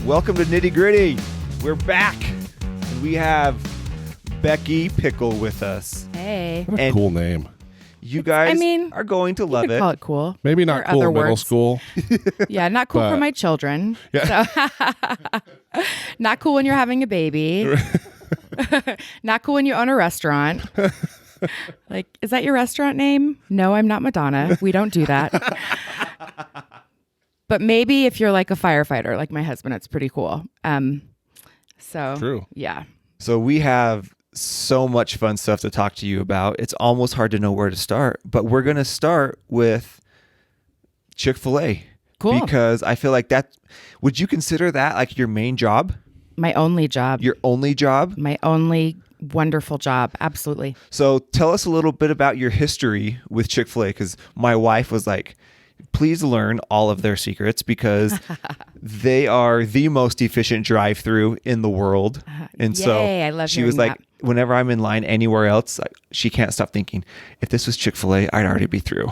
Welcome to Nitty Gritty. We're back. And we have Becky Pickle with us. Hey. What a cool name. You guys are going to love it. Call it cool. Maybe not cool in middle school. Yeah, not cool for my children. Yeah. So not cool when you're having a baby. Not cool when you own a restaurant. Like, is that your restaurant name? No, I'm not Madonna. We don't do that. But maybe if you're like a firefighter, like my husband, it's pretty cool. So True. Yeah. So we have so much fun stuff to talk to you about. It's almost hard to know where to start, but we're going to start with Chick-fil-A. Cool. Because I feel like that, would you consider that like your main job? My only job. Your only job? My only wonderful job. Absolutely. So tell us a little bit about your history with Chick-fil-A, because my wife was like, please learn all of their secrets because they are the most efficient drive-through in the world. And I love she was like, whenever I'm in line anywhere else, she can't stop thinking, if this was Chick-fil-A, I'd already be through.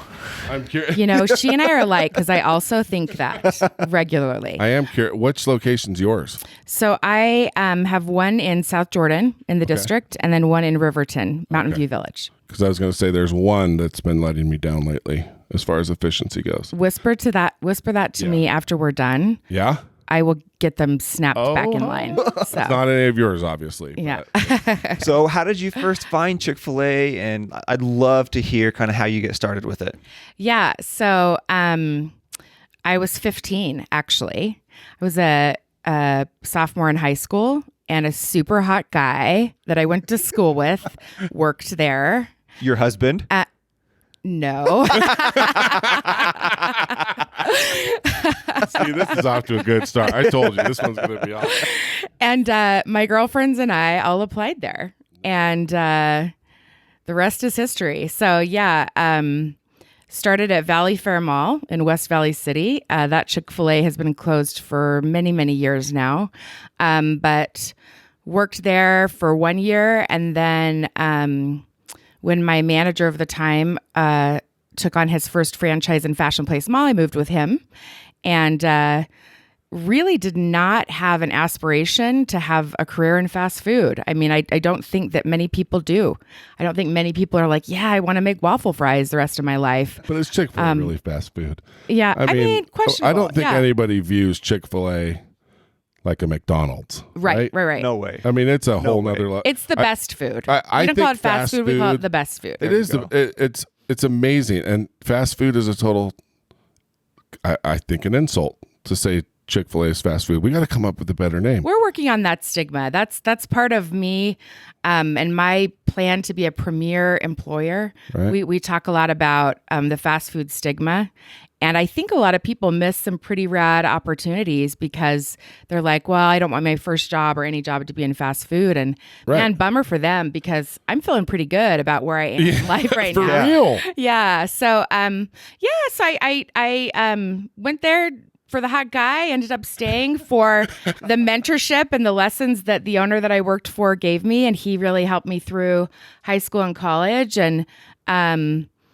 I'm curious. You know, she and I are alike because I also think that regularly. I am curious. Which location's yours? So I have one in South Jordan in the district and then one in Riverton, Mountain View Village. Because I was going to say there's one that's been letting me down lately as far as efficiency goes. Whisper that to me after we're done. Yeah? I will get them snapped back in line. So. It's not any of yours, obviously. Yeah. So how did you first find Chick-fil-A? And I'd love to hear kind of how you get started with it. Yeah. So I was 15, actually. I was a sophomore in high school, and a super hot guy that I went to school with worked there. Your husband? No. See, this is off to a good start. I told you this one's going to be awesome. And my girlfriends and I all applied there. And the rest is history. So, started at Valley Fair Mall in West Valley City. That Chick-fil-A has been closed for many, many years now. But worked there for 1 year. And then when my manager of the time took on his first franchise in Fashion Place Mall, I moved with him. And really did not have an aspiration to have a career in fast food. I mean, I don't think that many people do. I don't think many people are like, yeah, I want to make waffle fries the rest of my life. But is Chick-fil-A really fast food? Yeah. I mean questionable. I don't think anybody views Chick-fil-A like a McDonald's. Right. No way. I mean, it's a whole nother level. It's the best food. I we don't think call it fast food. We call it the best food. It is. It's amazing. And fast food is a total, I think, an insult to say Chick-fil-A is fast food. We got to come up with a better name. We're working on that stigma. That's part of me and my plan to be a premier employer. Right. We talk a lot about the fast food stigma. And I think a lot of people miss some pretty rad opportunities because they're like, well, I don't want my first job or any job to be in fast food. And man, bummer for them because I'm feeling pretty good about where I am in life right now. For real. Yeah. So, so I went there for the hot guy, ended up staying for the mentorship and the lessons that the owner that I worked for gave me. And he really helped me through high school and college. And,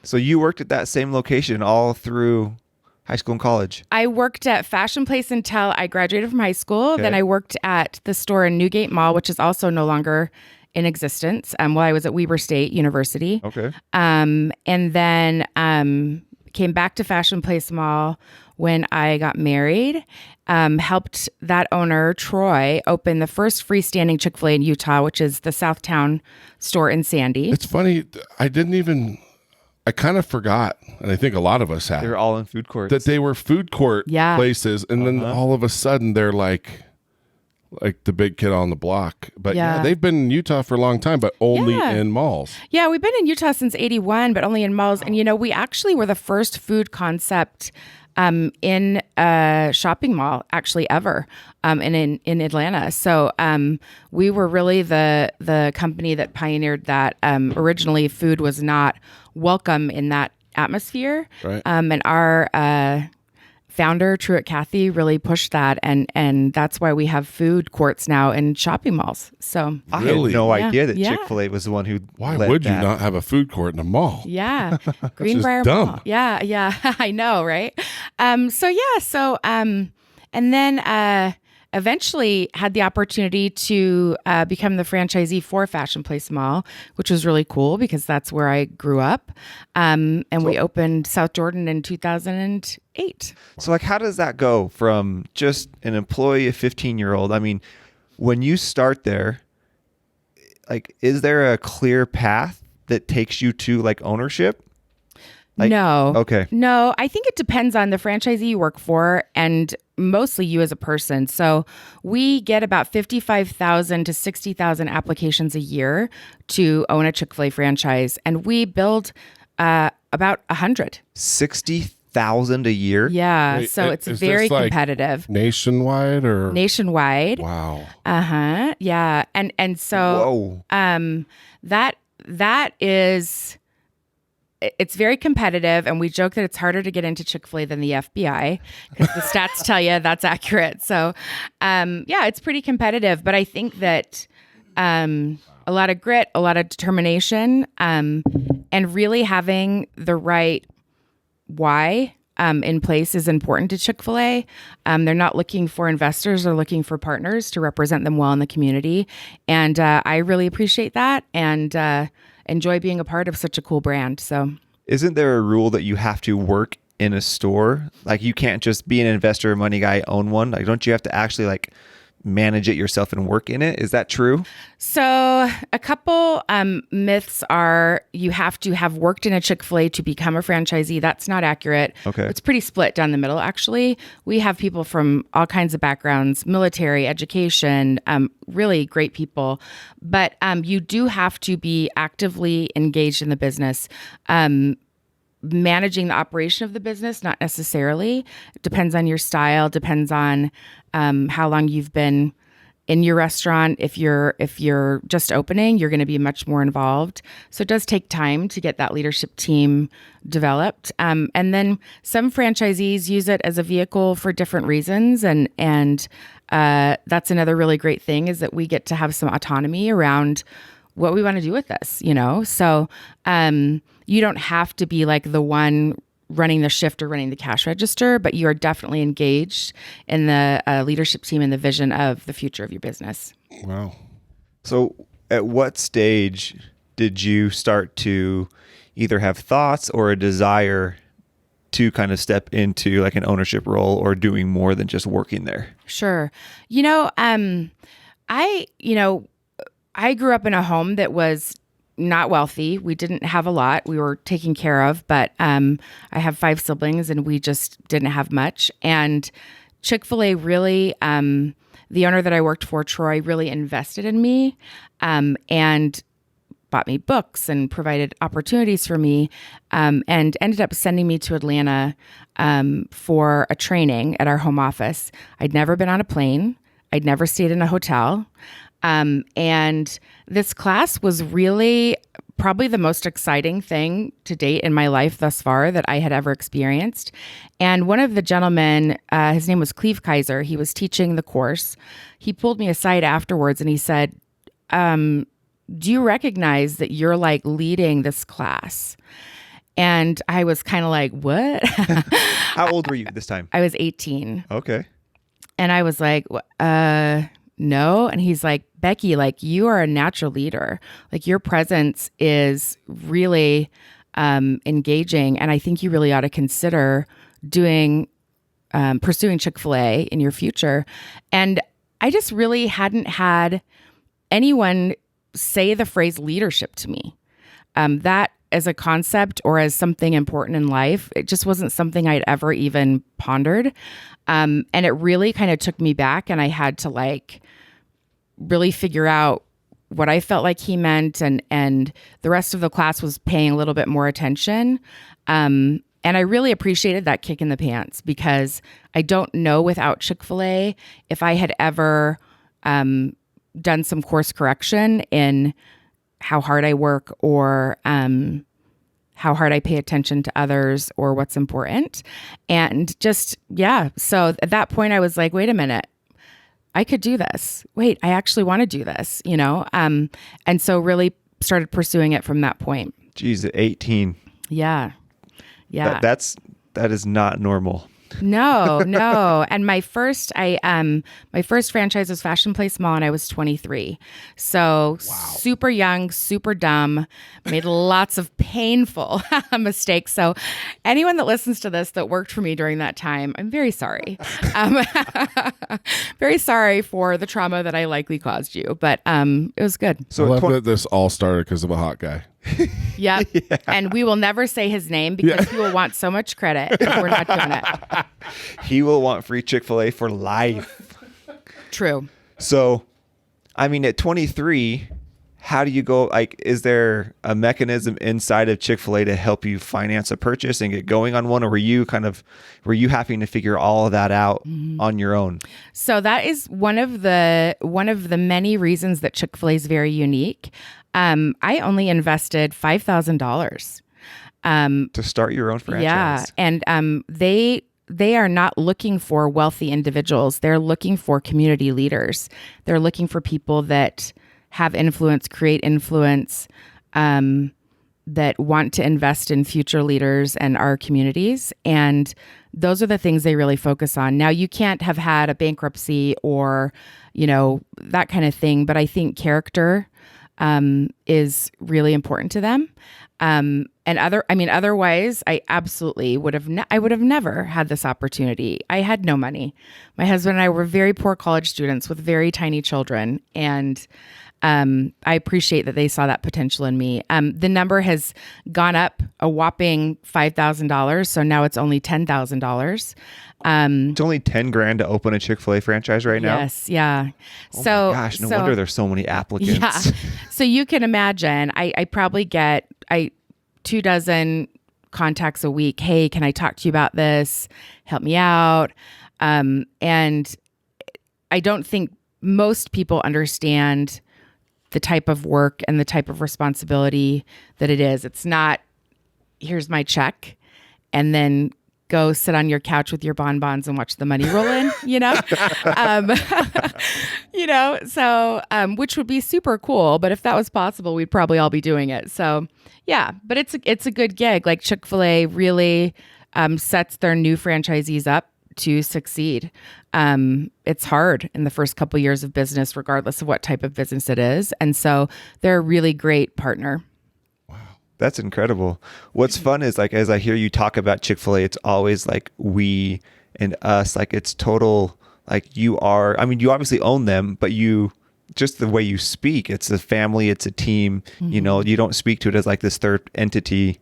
so you worked at that same location all through high school and college? I worked at Fashion Place until I graduated from high school. Okay. Then I worked at the store in Newgate Mall, which is also no longer in existence, while I was at Weber State University. Okay. And then came back to Fashion Place Mall when I got married. Helped that owner, Troy, open the first freestanding Chick-fil-A in Utah, which is the Southtown store in Sandy. It's funny. I kind of forgot, and I think a lot of us have. They're all in food courts. That they were food court places, and then all of a sudden they're like the big kid on the block. But they've been in Utah for a long time, but only in malls. Yeah, we've been in Utah since 81, but only in malls. And, we actually were the first food concept in a shopping mall actually ever in Atlanta. So we were really the company that pioneered that. Originally, food was not welcome in that atmosphere. Right. And our founder, Truett Cathy, really pushed that. And that's why we have food courts now in shopping malls. So I had no idea that Chick-fil-A was the one who Why would you not have a food court in a mall? Yeah. Greenbrier dumb. Mall. Yeah. I know, right? And then eventually had the opportunity to become the franchisee for Fashion Place Mall, which was really cool because that's where I grew up. And we opened South Jordan in 2008. So like, how does that go from just an employee, a 15-year-old? I mean, when you start there, like, is there a clear path that takes you to like ownership? Like, no. Okay. No, I think it depends on the franchisee you work for and mostly you as a person. So we get about 55,000 to 60,000 applications a year to own a Chick-fil-A franchise. And we build about 100. 60,000 a year? Yeah. Wait, so it's is very this, like, competitive. Nationwide or? Nationwide. Wow. Uh-huh. Yeah. And so that is... It's very competitive, and we joke that it's harder to get into Chick-fil-A than the FBI because the stats tell you that's accurate. So, it's pretty competitive, but I think that a lot of grit, a lot of determination, and really having the right why in place is important to Chick-fil-A. They're not looking for investors; they're looking for partners to represent them well in the community, and I really appreciate that. And enjoy being a part of such a cool brand. So, isn't there a rule that you have to work in a store? Like, you can't just be an investor, money guy, own one. Like, don't you have to actually like manage it yourself and work in it? Is that true? So a couple myths are you have to have worked in a Chick-fil-A to become a franchisee. That's not accurate. Okay. It's pretty split down the middle, actually. We have people from all kinds of backgrounds, military, education, really great people. But you do have to be actively engaged in the business. Managing the operation of the business, not necessarily. It depends on your style, depends on how long you've been in your restaurant. If you're just opening, you're going to be much more involved. So it does take time to get that leadership team developed. And then some franchisees use it as a vehicle for different reasons. And that's another really great thing is that we get to have some autonomy around what we want to do with this, So you don't have to be like the one running the shift or running the cash register, but you are definitely engaged in the leadership team and the vision of the future of your business. Wow. So at what stage did you start to either have thoughts or a desire to kind of step into like an ownership role or doing more than just working there? Sure. I grew up in a home that was not wealthy. We didn't have a lot. We were taken care of, but I have 5 siblings and we just didn't have much. And Chick-fil-A really, the owner that I worked for, Troy, really invested in me and bought me books and provided opportunities for me and ended up sending me to Atlanta for a training at our home office. I'd never been on a plane. I'd never stayed in a hotel. And this class was really probably the most exciting thing to date in my life thus far that I had ever experienced. And one of the gentlemen, his name was Cleve Kaiser, he was teaching the course. He pulled me aside afterwards and he said, do you recognize that you're like leading this class? And I was kind of like, what? How old were you this time? I was 18. Okay. And I was like, no. And he's like, Becky, like you are a natural leader. Like your presence is really engaging. And I think you really ought to consider pursuing Chick-fil-A in your future. And I just really hadn't had anyone say the phrase leadership to me. That as a concept or as something important in life, it just wasn't something I'd ever even pondered. And it really kind of took me back and I had to like really figure out what I felt like he meant. And the rest of the class was paying a little bit more attention. And I really appreciated that kick in the pants because I don't know without Chick-fil-A if I had ever done some course correction in how hard I work or how hard I pay attention to others or what's important. And just, so at that point I was like, wait a minute, I could do this. Wait, I actually want to do this, And so really started pursuing it from that point. Geez, at 18. Yeah. That is not normal. No. And my first franchise was Fashion Place Mall, and I was 23. So super young, super dumb, made lots of painful mistakes. So anyone that listens to this that worked for me during that time, I'm very sorry. Very sorry for the trauma that I likely caused you, but it was good. So I love that this all started because of a hot guy. Yep. Yeah. And we will never say his name because he will want so much credit. We're not doing it. He will want free Chick-fil-A for life. True. So, I mean, at 23, how do you go? Like, is there a mechanism inside of Chick-fil-A to help you finance a purchase and get going on one? Or were you having to figure all of that out on your own? So that is one of the many reasons that Chick-fil-A is very unique. I only invested $5,000 to start your own franchise. Yeah, and they are not looking for wealthy individuals. They're looking for community leaders. They're looking for people that have influence, create influence, that want to invest in future leaders and our communities. And those are the things they really focus on. Now, you can't have had a bankruptcy or, that kind of thing, but I think character is really important to them. Otherwise, I absolutely would have never had this opportunity. I had no money. My husband and I were very poor college students with very tiny children. And I appreciate that they saw that potential in me. The number has gone up a whopping $5,000. So now it's only $10,000. It's only $10,000 to open a Chick-fil-A franchise right now. Yes. Yeah. Oh my gosh. No wonder there's so many applicants. Yeah. So you can imagine, I probably get 24 contacts a week. Hey, can I talk to you about this? Help me out. And I don't think most people understand the type of work and the type of responsibility that it is. It's not, here's my check, and then go sit on your couch with your bonbons and watch the money roll in, so, which would be super cool. But if that was possible, we'd probably all be doing it. So yeah, but it's a good gig. Like Chick-fil-A really sets their new franchisees up to succeed. It's hard in the first couple of years of business, regardless of what type of business it is. And so they're a really great partner. That's incredible. What's fun is, like, as I hear you talk about Chick-fil-A, it's always like we and us, like it's total, like you obviously own them, but just the way you speak, it's a family, it's a team, you don't speak to it as like this third entity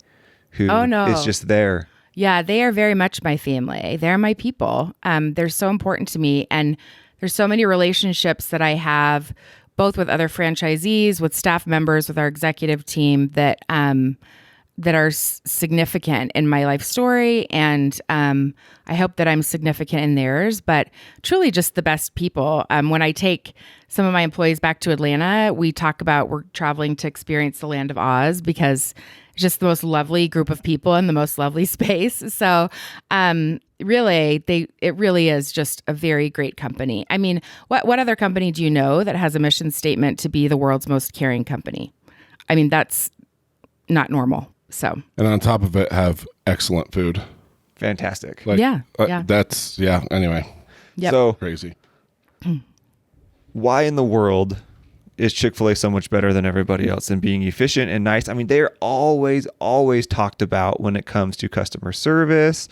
who is just there. Yeah, they are very much my family. They're my people. They're so important to me. And there's so many relationships that I have both with other franchisees, with staff members, with our executive team that are significant in my life story. And I hope that I'm significant in theirs, but truly just the best people. When I take some of my employees back to Atlanta, we talk about we're traveling to experience the land of Oz because it's just the most lovely group of people in the most lovely space. So really, it really is just a very great company. I mean, what other company do you know that has a mission statement to be the world's most caring company? I mean, that's not normal. So, and on top of it, have excellent food. Fantastic. Yeah. Anyway. Yep. So crazy. Why in the world is Chick-fil-A so much better than everybody else in being efficient and nice? I mean, they're always talked about when it comes to customer service,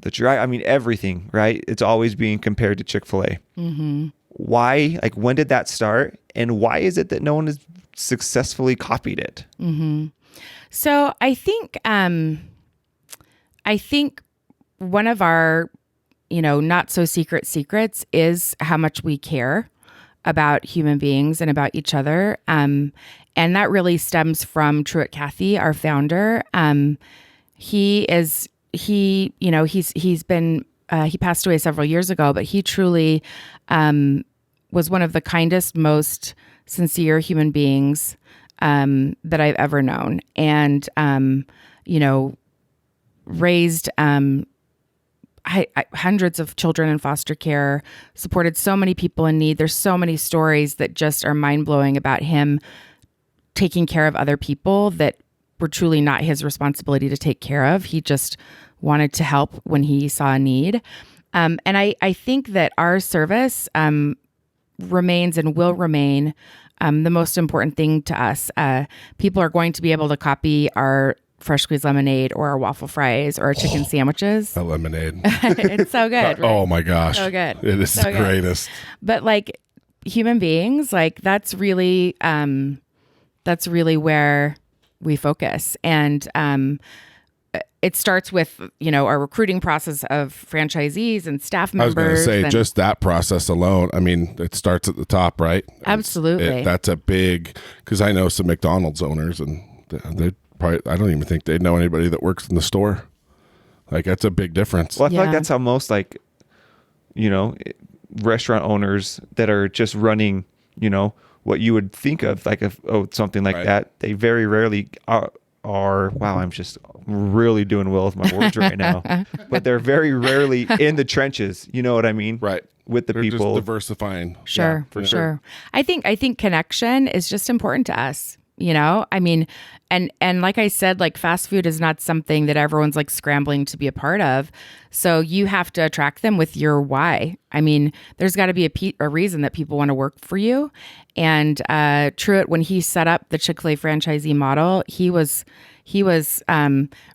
everything, right? It's always being compared to Chick-fil-A. Mm-hmm. Why? Like, when did that start? And why is it that no one has successfully copied it? Mm-hmm. So I think one of our, not so secret secrets is how much we care about human beings and about each other. And that really stems from Truett Cathy, our founder. He passed away several years ago, but he truly was one of the kindest, most sincere human beings that I've ever known, and raised hundreds of children in foster care, supported so many people in need. There's so many stories that just are mind-blowing about him taking care of other people that were truly not his responsibility to take care of. He just wanted to help when he saw a need. And I think that our service remains and will remain the most important thing to us. People are going to be able to copy our fresh squeezed lemonade or our waffle fries or our chicken sandwiches. A lemonade. It's so good. Right? Oh my gosh. So good. It is the greatest. But like human beings, like that's really where we focus. And it starts with, our recruiting process of franchisees and staff members. I was going to say, just that process alone, I mean, it starts at the top, right? Absolutely. That's a big, because I know some McDonald's owners, and they probably, I don't even think they know anybody that works in the store. Like, that's a big difference. Well, I feel like that's how most, restaurant owners that are just running, what you would think of like something like that, they very rarely are, wow, I'm just really doing well with my words right now. But they're very rarely in the trenches. You know what I mean? Right. With the they're people. Just diversifying. Sure. Yeah, for sure. I think connection is just important to us. I mean, and like I said, like fast food is not something that everyone's like scrambling to be a part of. So you have to attract them with your why. I mean, there's got to be a reason that people want to work for you. And Truett, when he set up the Chick-fil-A franchisee model, he was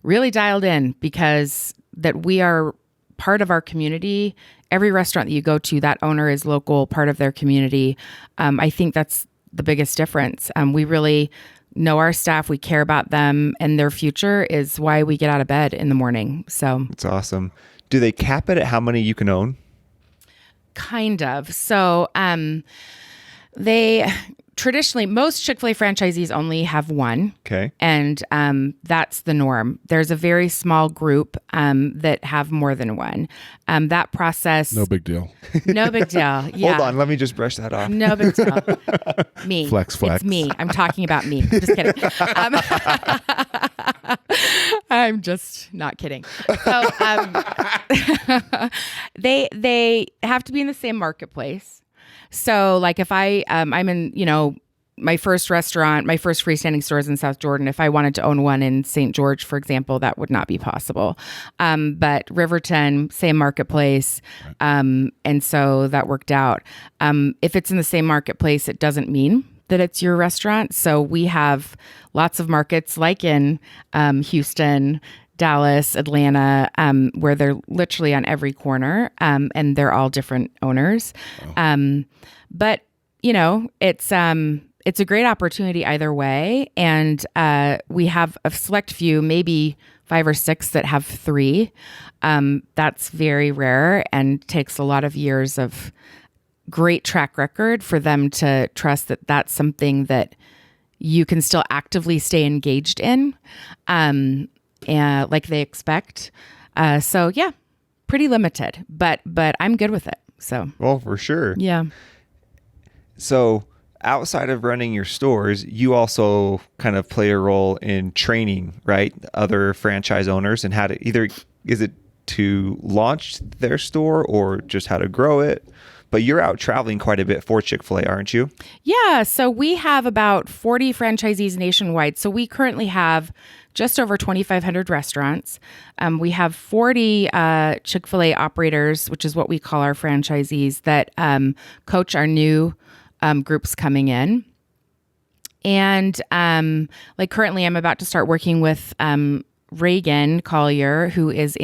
really dialed in because that we are part of our community. Every restaurant that you go to, that owner is local, part of their community. I think that's the biggest difference. We really know our staff, we care about them, and their future is why we get out of bed in the morning. So it's awesome. Do they cap it at how many you can own? Kind of. So they traditionally, most Chick-fil-A franchisees only have one. Okay. And that's the norm. There's a very small group that have more than one. That process. No big deal. No big deal. Yeah. Hold on. Let me just brush that off. No big deal. Me. Flex. It's me. I'm talking about me. Just kidding. I'm just not kidding. So they have to be in the same marketplace. So like if I'm in, my first restaurant, my first freestanding store is in South Jordan. If I wanted to own one in St. George, for example, that would not be possible. But Riverton, same marketplace. And so that worked out. If it's in the same marketplace, it doesn't mean that it's your restaurant. So we have lots of markets like in Houston, Dallas, Atlanta, where they're literally on every corner, and they're all different owners. Wow. But it's a great opportunity either way, and we have a select few, maybe 5 or 6 that have 3. That's very rare and takes a lot of years of great track record for them to trust that that's something that you can still actively stay engaged in. Like they expect. So yeah, pretty limited, but I'm good with it. So, well, for sure. Yeah. So outside of running your stores, you also kind of play a role in training, right? Other franchise owners and how to is it to launch their store or just how to grow it? But you're out traveling quite a bit for Chick-fil-A, aren't you? Yeah. So we have about 40 franchisees nationwide. So we currently have just over 2,500 restaurants. We have 40 Chick-fil-A operators, which is what we call our franchisees, that coach our new groups coming in. And like currently I'm about to start working with Reagan Collier, who is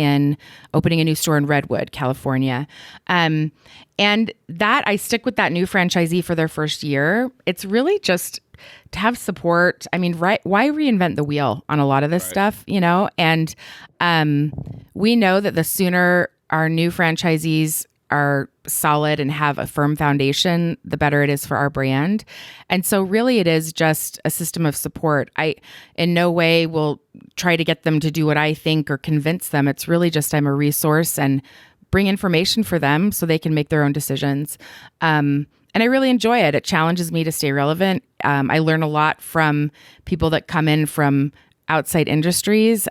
opening a new store in Redwood, California. And that I stick with that new franchisee for their first year. It's really just to have support. I mean, why reinvent the wheel on a lot of this stuff, And we know that the sooner our new franchisees are solid and have a firm foundation, the better it is for our brand. And so really it is just a system of support. I in no way will try to get them to do what I think or convince them. It's really just I'm a resource and bring information for them so they can make their own decisions. And I really enjoy it. It challenges me to stay relevant. I learn a lot from people that come in from outside industries.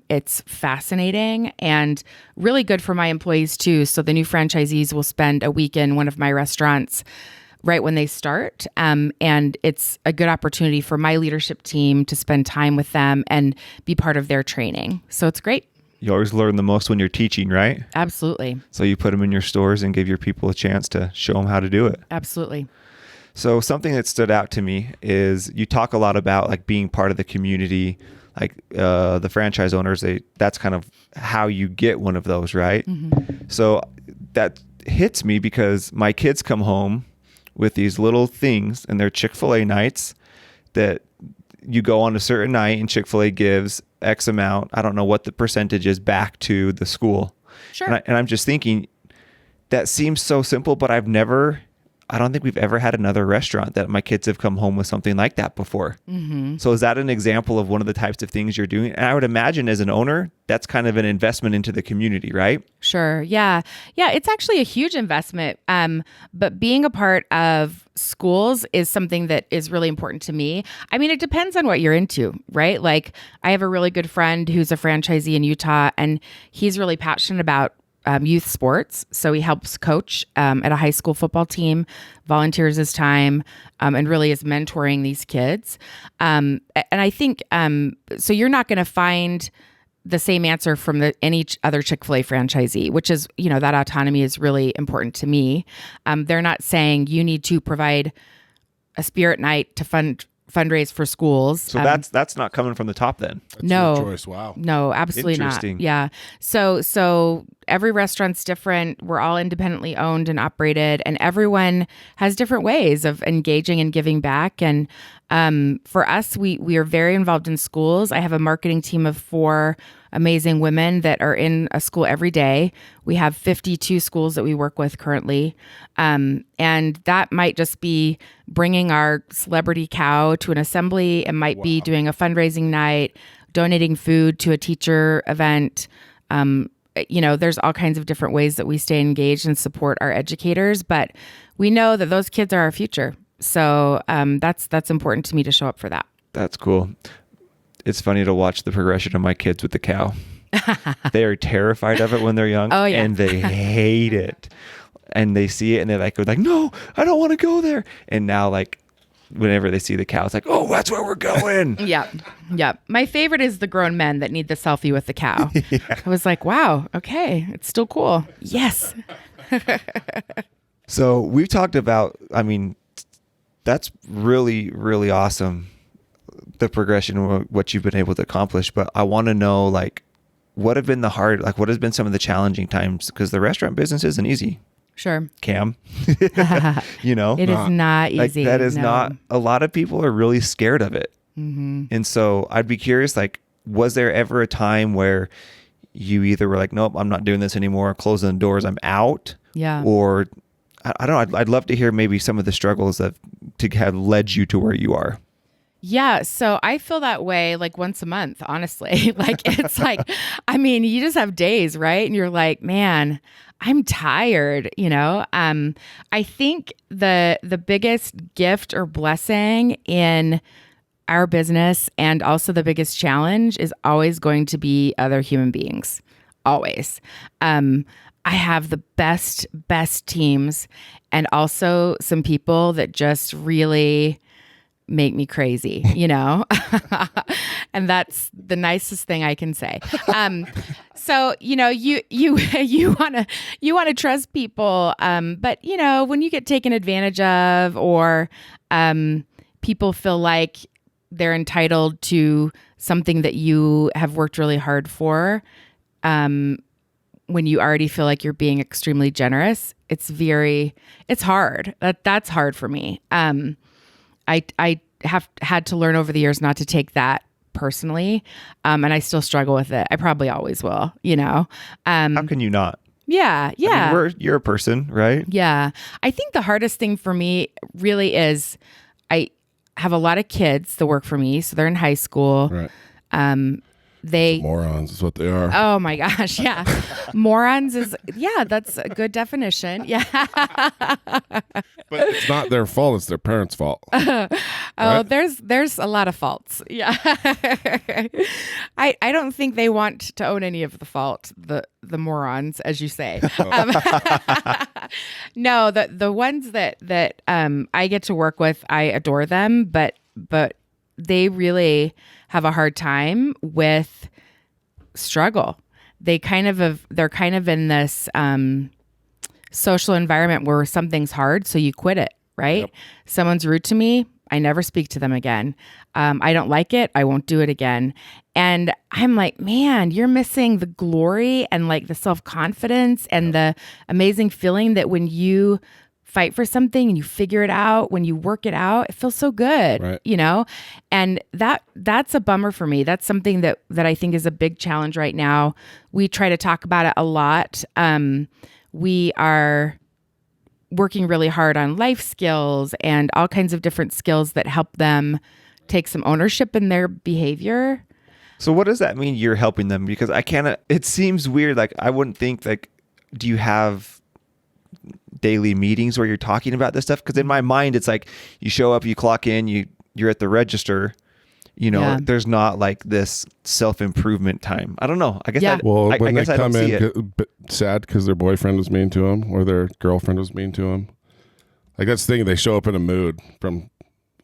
It's fascinating and really good for my employees too. So the new franchisees will spend a week in one of my restaurants right when they start. And it's a good opportunity for my leadership team to spend time with them and be part of their training. So it's great. You always learn the most when you're teaching, right? Absolutely. So you put them in your stores and give your people a chance to show them how to do it. Absolutely. So something that stood out to me is you talk a lot about like being part of the community, like the franchise owners, that's kind of how you get one of those, right? Mm-hmm. So that hits me because my kids come home with these little things and they're Chick-fil-A nights that you go on a certain night and Chick-fil-A gives X amount. I don't know what the percentage is back to the school. Sure. And I'm just thinking that seems so simple, but I don't think we've ever had another restaurant that my kids have come home with something like that before. Mm-hmm. So is that an example of one of the types of things you're doing? And I would imagine as an owner, that's kind of an investment into the community, right? Sure. Yeah. Yeah. It's actually a huge investment. But being a part of schools is something that is really important to me. I mean, it depends on what you're into, right? Like I have a really good friend who's a franchisee in Utah, and he's really passionate about youth sports. So he helps coach at a high school football team, volunteers his time, and really is mentoring these kids. And I think, so you're not going to find the same answer from any other Chick-fil-A franchisee, which is, that autonomy is really important to me. They're not saying you need to provide a spirit night to fundraise for schools. So that's not coming from the top then. That's your choice. Wow. No, absolutely not. Yeah. So every restaurant's different. We're all independently owned and operated, and everyone has different ways of engaging and giving back. And for us, we are very involved in schools. I have a marketing team of 4 amazing women that are in a school every day. We have 52 schools that we work with currently. And that might just be bringing our celebrity cow to an assembly. It might be doing a fundraising night, donating food to a teacher event. There's all kinds of different ways that we stay engaged and support our educators, but we know that those kids are our future. So that's important to me to show up for that. That's cool. It's funny to watch the progression of my kids with the cow. They are terrified of it when they're young, and they hate it. And they see it and they're like, no, I don't want to go there. And now, like, whenever they see the cow, it's like, oh, that's where we're going. Yeah. My favorite is the grown men that need the selfie with the cow. Yeah. I was like, wow, okay, it's still cool. Yes. So we've talked about, that's really, really awesome, the progression of what you've been able to accomplish. But I want to know, like, what has been some of the challenging times? Because the restaurant business isn't easy. Sure. Cam, It is not easy. That is not, a lot of people are really scared of it. Mm-hmm. And so I'd be curious, like, was there ever a time where you either were like, nope, I'm not doing this anymore, closing the doors, I'm out? Yeah. Or I don't know, I'd love to hear maybe some of the struggles to have led you to where you are. Yeah. So I feel that way like once a month, honestly. Like, it's like, you just have days, right? And you're like, man, I'm tired, I think the biggest gift or blessing in our business, and also the biggest challenge, is always going to be other human beings. Always. I have the best teams, and also some people that just really make me crazy, and that's the nicest thing I can say. So, you want to trust people. But when you get taken advantage of, or people feel like they're entitled to something that you have worked really hard for, when you already feel like you're being extremely generous, it's hard. That's hard for me. I have had to learn over the years not to take that personally. And I still struggle with it. I probably always will, How can you not? Yeah. You're a person, right? Yeah. I think the hardest thing for me really is I have a lot of kids that work for me. So they're in high school. Right. Morons is what they are. Oh my gosh. Yeah. Morons that's a good definition. Yeah. But it's not their fault. It's their parents' fault. Right? There's a lot of faults. Yeah. I don't think they want to own any of the fault, the morons, as you say. No, the ones that I get to work with, I adore them, but they really have a hard time with struggle. they're kind of in this social environment where something's hard, so you quit it, right? Yep. Someone's rude to me, I never speak to them again. I don't like it, I won't do it again. And I'm like, man, you're missing the glory and like the self-confidence and the amazing feeling that when you fight for something and you figure it out, when you work it out, it feels so good, right. you know? And that's a bummer for me. That's something that I think is a big challenge right now. We try to talk about it a lot. We are working really hard on life skills and all kinds of different skills that help them take some ownership in their behavior. So what does that mean you're helping them? Because it seems weird. Like I wouldn't think like, do you have daily meetings where you're talking about this stuff? Because in my mind, it's like you show up, you clock in, you're at the register, there's not like this self-improvement time. I don't know. I guess when they come in sad because their boyfriend was mean to them or their girlfriend was mean to them. Like that's the thing. They show up in a mood from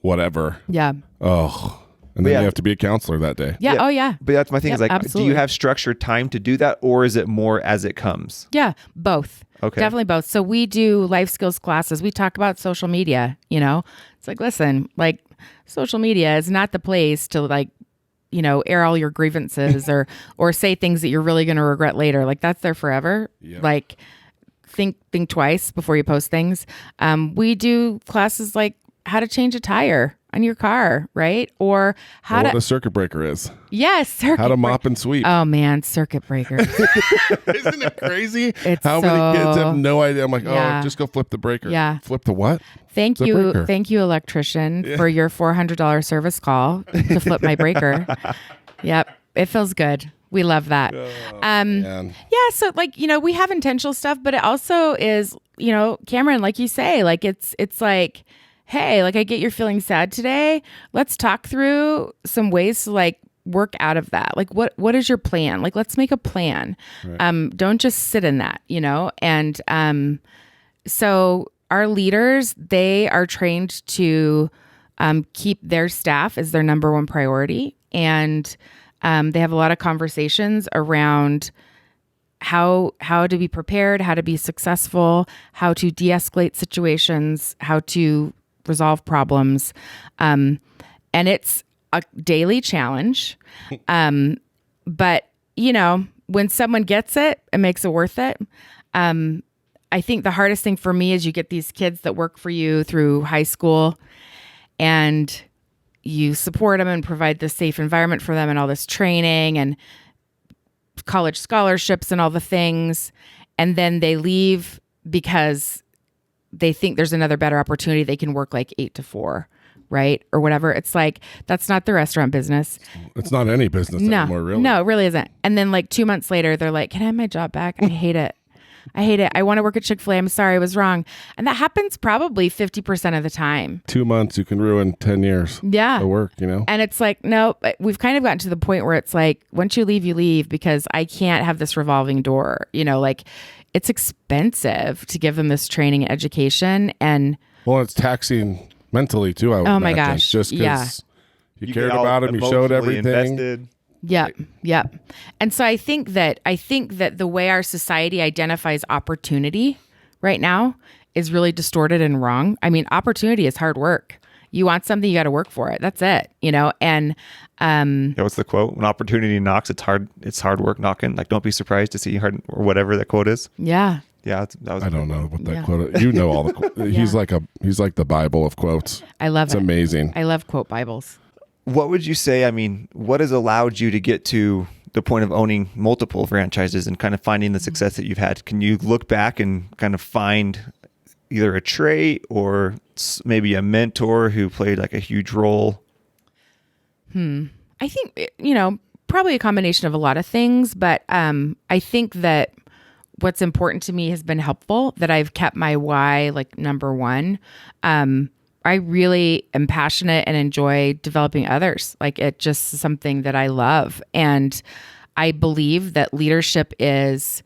whatever. Yeah. Oh, and then you have to be a counselor that day. Yeah. Oh, yeah. But that's my thing is like, absolutely. Do you have structured time to do that or is it more as it comes? Yeah, both. Okay. Definitely both. So we do life skills classes. We talk about social media, It's like, listen, like social media is not the place to like, air all your grievances or say things that you're really going to regret later. Like that's there forever. Yep. Like think twice before you post things. We do classes like how to change a tire on your car, right? Or what a circuit breaker is. Yes. How to mop and sweep. Oh man, circuit breaker. Isn't it crazy? How many kids have no idea? I'm like, just go flip the breaker. Yeah. Flip the what? Thank you, electrician, for your $400 service call to flip my breaker. Yep. It feels good. We love that. Yeah. So like, we have intentional stuff, but it also is, Cameron, like you say, like it's like, hey, like I get you're feeling sad today. Let's talk through some ways to like work out of that. Like what is your plan? Like, let's make a plan. Right. Don't just sit in that, And so our leaders, they are trained to keep their staff as their number one priority. And they have a lot of conversations around how to be prepared, how to be successful, how to de-escalate situations, how to resolve problems. And it's a daily challenge. But, when someone gets it, it makes it worth it. I think the hardest thing for me is you get these kids that work for you through high school and you support them and provide this safe environment for them and all this training and college scholarships and all the things. And then they leave because they think there's another better opportunity. They can work like 8 to 4, right? Or whatever. It's like, that's not the restaurant business. It's not any business anymore, really. No, it really isn't. And then like 2 months later, they're like, can I have my job back? I hate it. I want to work at Chick-fil-A. I'm sorry, I was wrong. And that happens probably 50% of the time. 2 months, you can ruin 10 years of work, And it's like, no, we've kind of gotten to the point where it's like, once you leave because I can't have this revolving door, like it's expensive to give them this training and education. And well, it's taxing mentally too, I would imagine. My gosh. Just because you cared about them, you showed everything. Invested. Yeah. And so I think that the way our society identifies opportunity right now is really distorted and wrong. I mean, opportunity is hard work. You want something, you got to work for it. That's it, And what's the quote? When opportunity knocks, it's hard work knocking. Like, don't be surprised to see hard or whatever that quote is. Yeah. Yeah, I don't know what that quote is. You know all the quotes. He's like the Bible of quotes. I love it. It's amazing. I love quote Bibles. What would you say? I mean, what has allowed you to get to the point of owning multiple franchises and kind of finding the success that you've had? Can you look back and kind of find either a trait or maybe a mentor who played like a huge role? I think, probably a combination of a lot of things, but I think that what's important to me has been helpful, that I've kept my why like number one. I really am passionate and enjoy developing others. Like it's just something that I love. And I believe that leadership is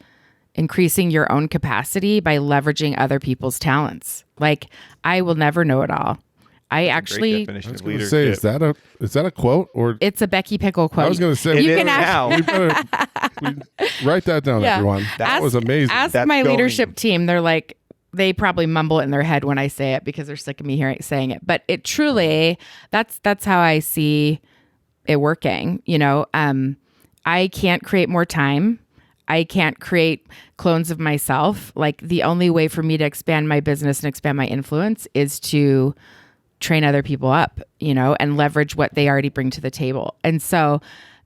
increasing your own capacity by leveraging other people's talents. Like I will never know it all. I actually, I was going to say, is that a quote or it's a Becky Pickle quote. I was going to say, you can ask, write that down, everyone. That was amazing. Ask my leadership team. They're like, they probably mumble it in their head when I say it because they're sick of me saying it. But it truly, that's how I see it working. You know, I can't create more time. I can't create clones of myself. Like the only way for me to expand my business and expand my influence is to train other people up, you know, and leverage what they already bring to the table. And so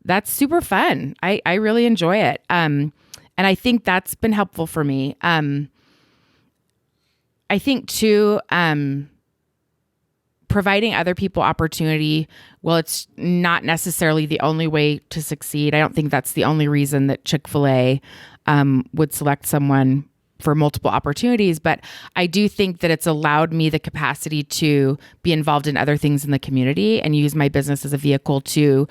that's super fun. I really enjoy it. And I think that's been helpful for me. I think too, providing other people opportunity, well, it's not necessarily the only way to succeed. I don't think that's the only reason that Chick-fil-A would select someone for multiple opportunities, but I do think that it's allowed me the capacity to be involved in other things in the community and use my business as a vehicle to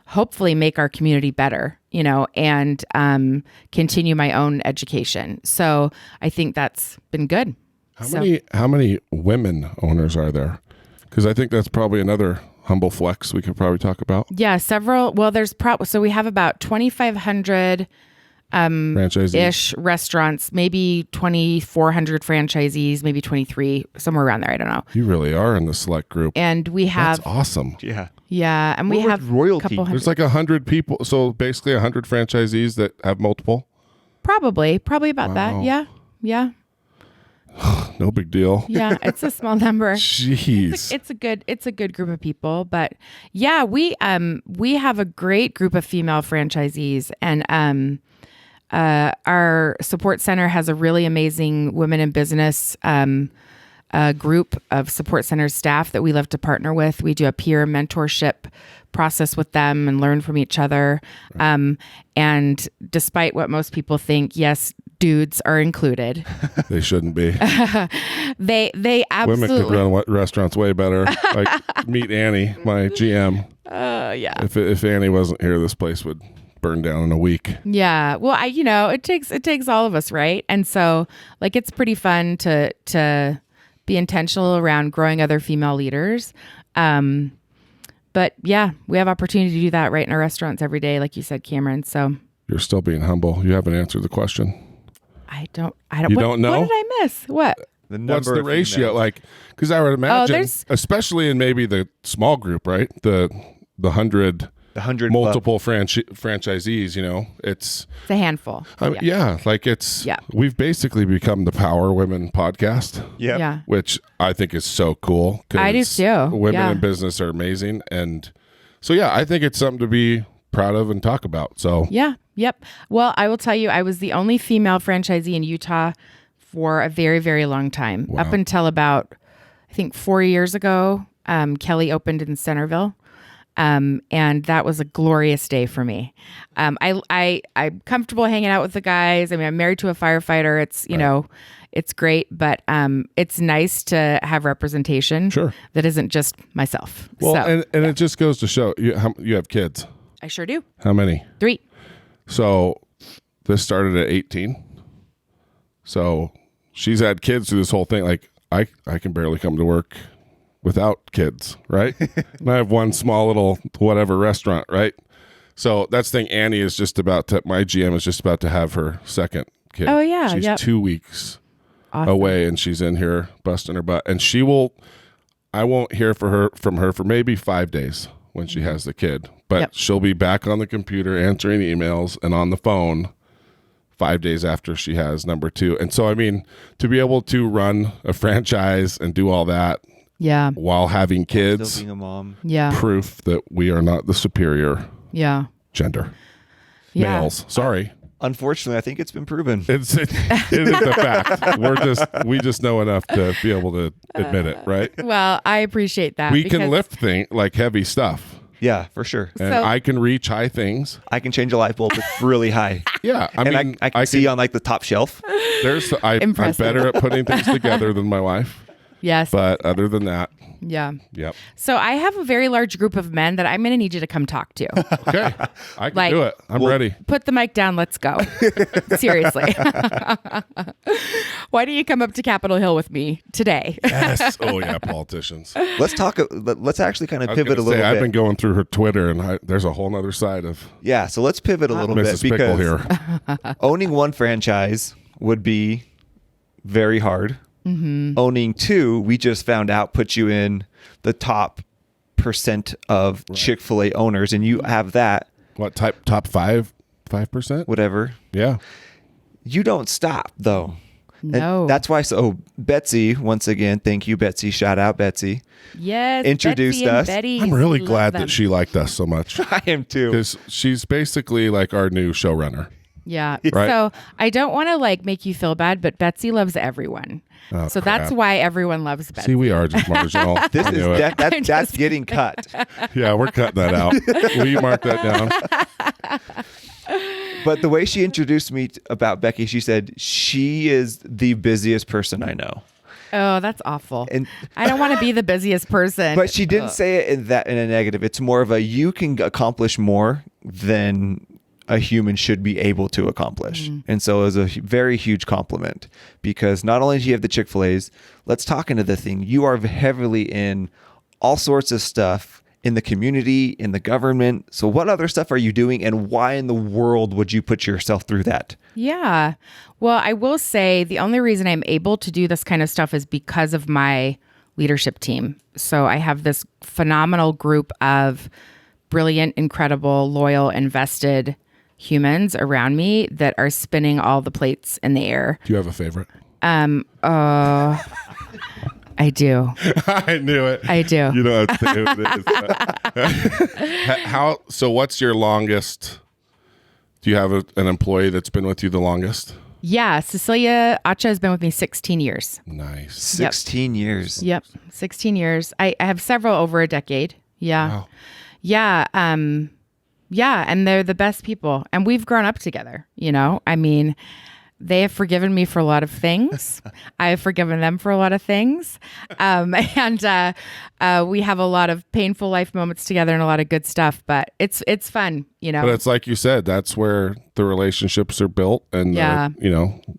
hopefully make our community better, you know, and continue my own education. So I think that's been good. How many women owners are there? Because I think that's probably another humble flex we could probably talk about. Yeah, several. Well, so we have about 2,500 ish restaurants, maybe 2,400 franchisees, maybe 23, somewhere around there. I don't know. You really are in the select group. And we have that's awesome. Yeah, and we have royalty. There's like 100 people, so basically 100 franchisees that have multiple. Probably about that. Yeah. No big deal. Yeah, it's a small number. Jeez. It's a good group of people, but yeah, we have a great group of female franchisees, and our support center has a really amazing women in business group of support center staff that we love to partner with. We do a peer mentorship process with them and learn from each other. Right. And despite what most people think, yes, dudes are included. They shouldn't be. They absolutely. Women could run restaurants way better. Like meet Annie, my GM. Yeah. If Annie wasn't here, this place would burn down in a week. Yeah. Well, it takes all of us, right? And so, like, it's pretty fun to be intentional around growing other female leaders. But yeah, we have opportunity to do that right in our restaurants every day, like you said, Cameron. So you're still being humble. You haven't answered the question. I don't. You don't know? What did I miss? What? What's the ratio? Females. Like, because I would imagine, especially in maybe the small group, right? The 100 multiple franchisees, you know, it's a handful. We've basically become the Power Women podcast. Yeah. Which I think is so cool. I do too. Women in business are amazing. And so, yeah, I think it's something to be proud of and talk about. So, yeah. Yep. Well, I will tell you, I was the only female franchisee in Utah for a very, very long time. Wow. Up until about, I think 4 years ago, Kelly opened in Centerville. And that was a glorious day for me. I'm comfortable hanging out with the guys. I mean, I'm married to a firefighter. It's, you know, it's great, but it's nice to have representation that isn't just myself. Well, and it just goes to show you have kids. I sure do. How many? 3. So this started at 18. So she's had kids through this whole thing. Like I can barely come to work without kids, right? And I have one small little whatever restaurant, right? So that's the thing. Annie is just my GM is just about to have her second kid. Oh yeah. She's 2 weeks away and she's in here busting her butt. And I won't hear from her for maybe 5 days when she has the kid, but she'll be back on the computer answering emails and on the phone 5 days after she has number 2. And so, I mean, to be able to run a franchise and do all that while having kids, still being a mom, proof that we are not the superior gender. Males. Sorry. Unfortunately, I think it's been proven. It is a fact. We just know enough to be able to admit it, right? Well, I appreciate that. We can lift things like heavy stuff. Yeah, for sure. And I can reach high things. I can change a light bulb that's really high. Yeah, I mean, I can see on like the top shelf. I'm better at putting things together than my wife. Yes. But other than that, Yeah. yep. So I have a very large group of men that I'm going to need you to come talk to. Okay. I can Like, do it. I'm ready. Put the mic down. Let's go. Seriously. Why don't you come up to Capitol Hill with me today? Yes. Oh, yeah. Politicians. Let's actually kind of I was pivot a gonna little say, bit. I've been going through her Twitter, and there's a whole nother side of Yeah, so let's pivot a little Mrs. bit Pickle because here. owning one franchise would be very hard. Owning two, we just found out, puts you in the top % of Chick-fil-A owners, and you have that. What top 5%? Whatever. Yeah. You don't stop though. No. And that's why. So Betsy, once again, thank you, Betsy. Shout out, Betsy. Yes. Introduced Betsy and us. Betty. I'm really Love glad them. that she liked us so much I am too. because she's basically like our new showrunner. Yeah. Right. So I don't want to like make you feel bad, but Betsy loves everyone. Oh, So crap. that's why everyone loves Betsy. See, we are just marginal. This I is knew it. that's just getting cut. Yeah, we're cutting that out. Will you mark that down? But the way she introduced me about Becky, she said she is the busiest person I know. Oh, that's awful. And I don't want to be the busiest person. but she didn't say it in a negative. It's more of a you can accomplish more than a human should be able to accomplish. And so it was a very huge compliment because not only do you have the Chick-fil-A's, let's talk into the thing. You are heavily in all sorts of stuff in the community, in the government. So what other stuff are you doing and why in the world would you put yourself through that? Yeah. Well, I will say the only reason I'm able to do this kind of stuff is because of my leadership team. So I have this phenomenal group of brilliant, incredible, loyal, invested humans around me that are spinning all the plates in the air. Do you have a favorite? I do. I knew it. I do. You know who it is. So what's your longest? Do you have an employee that's been with you the longest? Yeah. Cecilia Acha has been with me 16 years. Nice. 16 years. Yep. 16 years. I have several over a decade. Yeah. Wow. Yeah. Yeah. And they're the best people. And we've grown up together. You know, I mean, they have forgiven me for a lot of things. I have forgiven them for a lot of things. And we have a lot of painful life moments together and a lot of good stuff, but it's fun, you know. But it's like you said, that's where the relationships are built, and Yeah.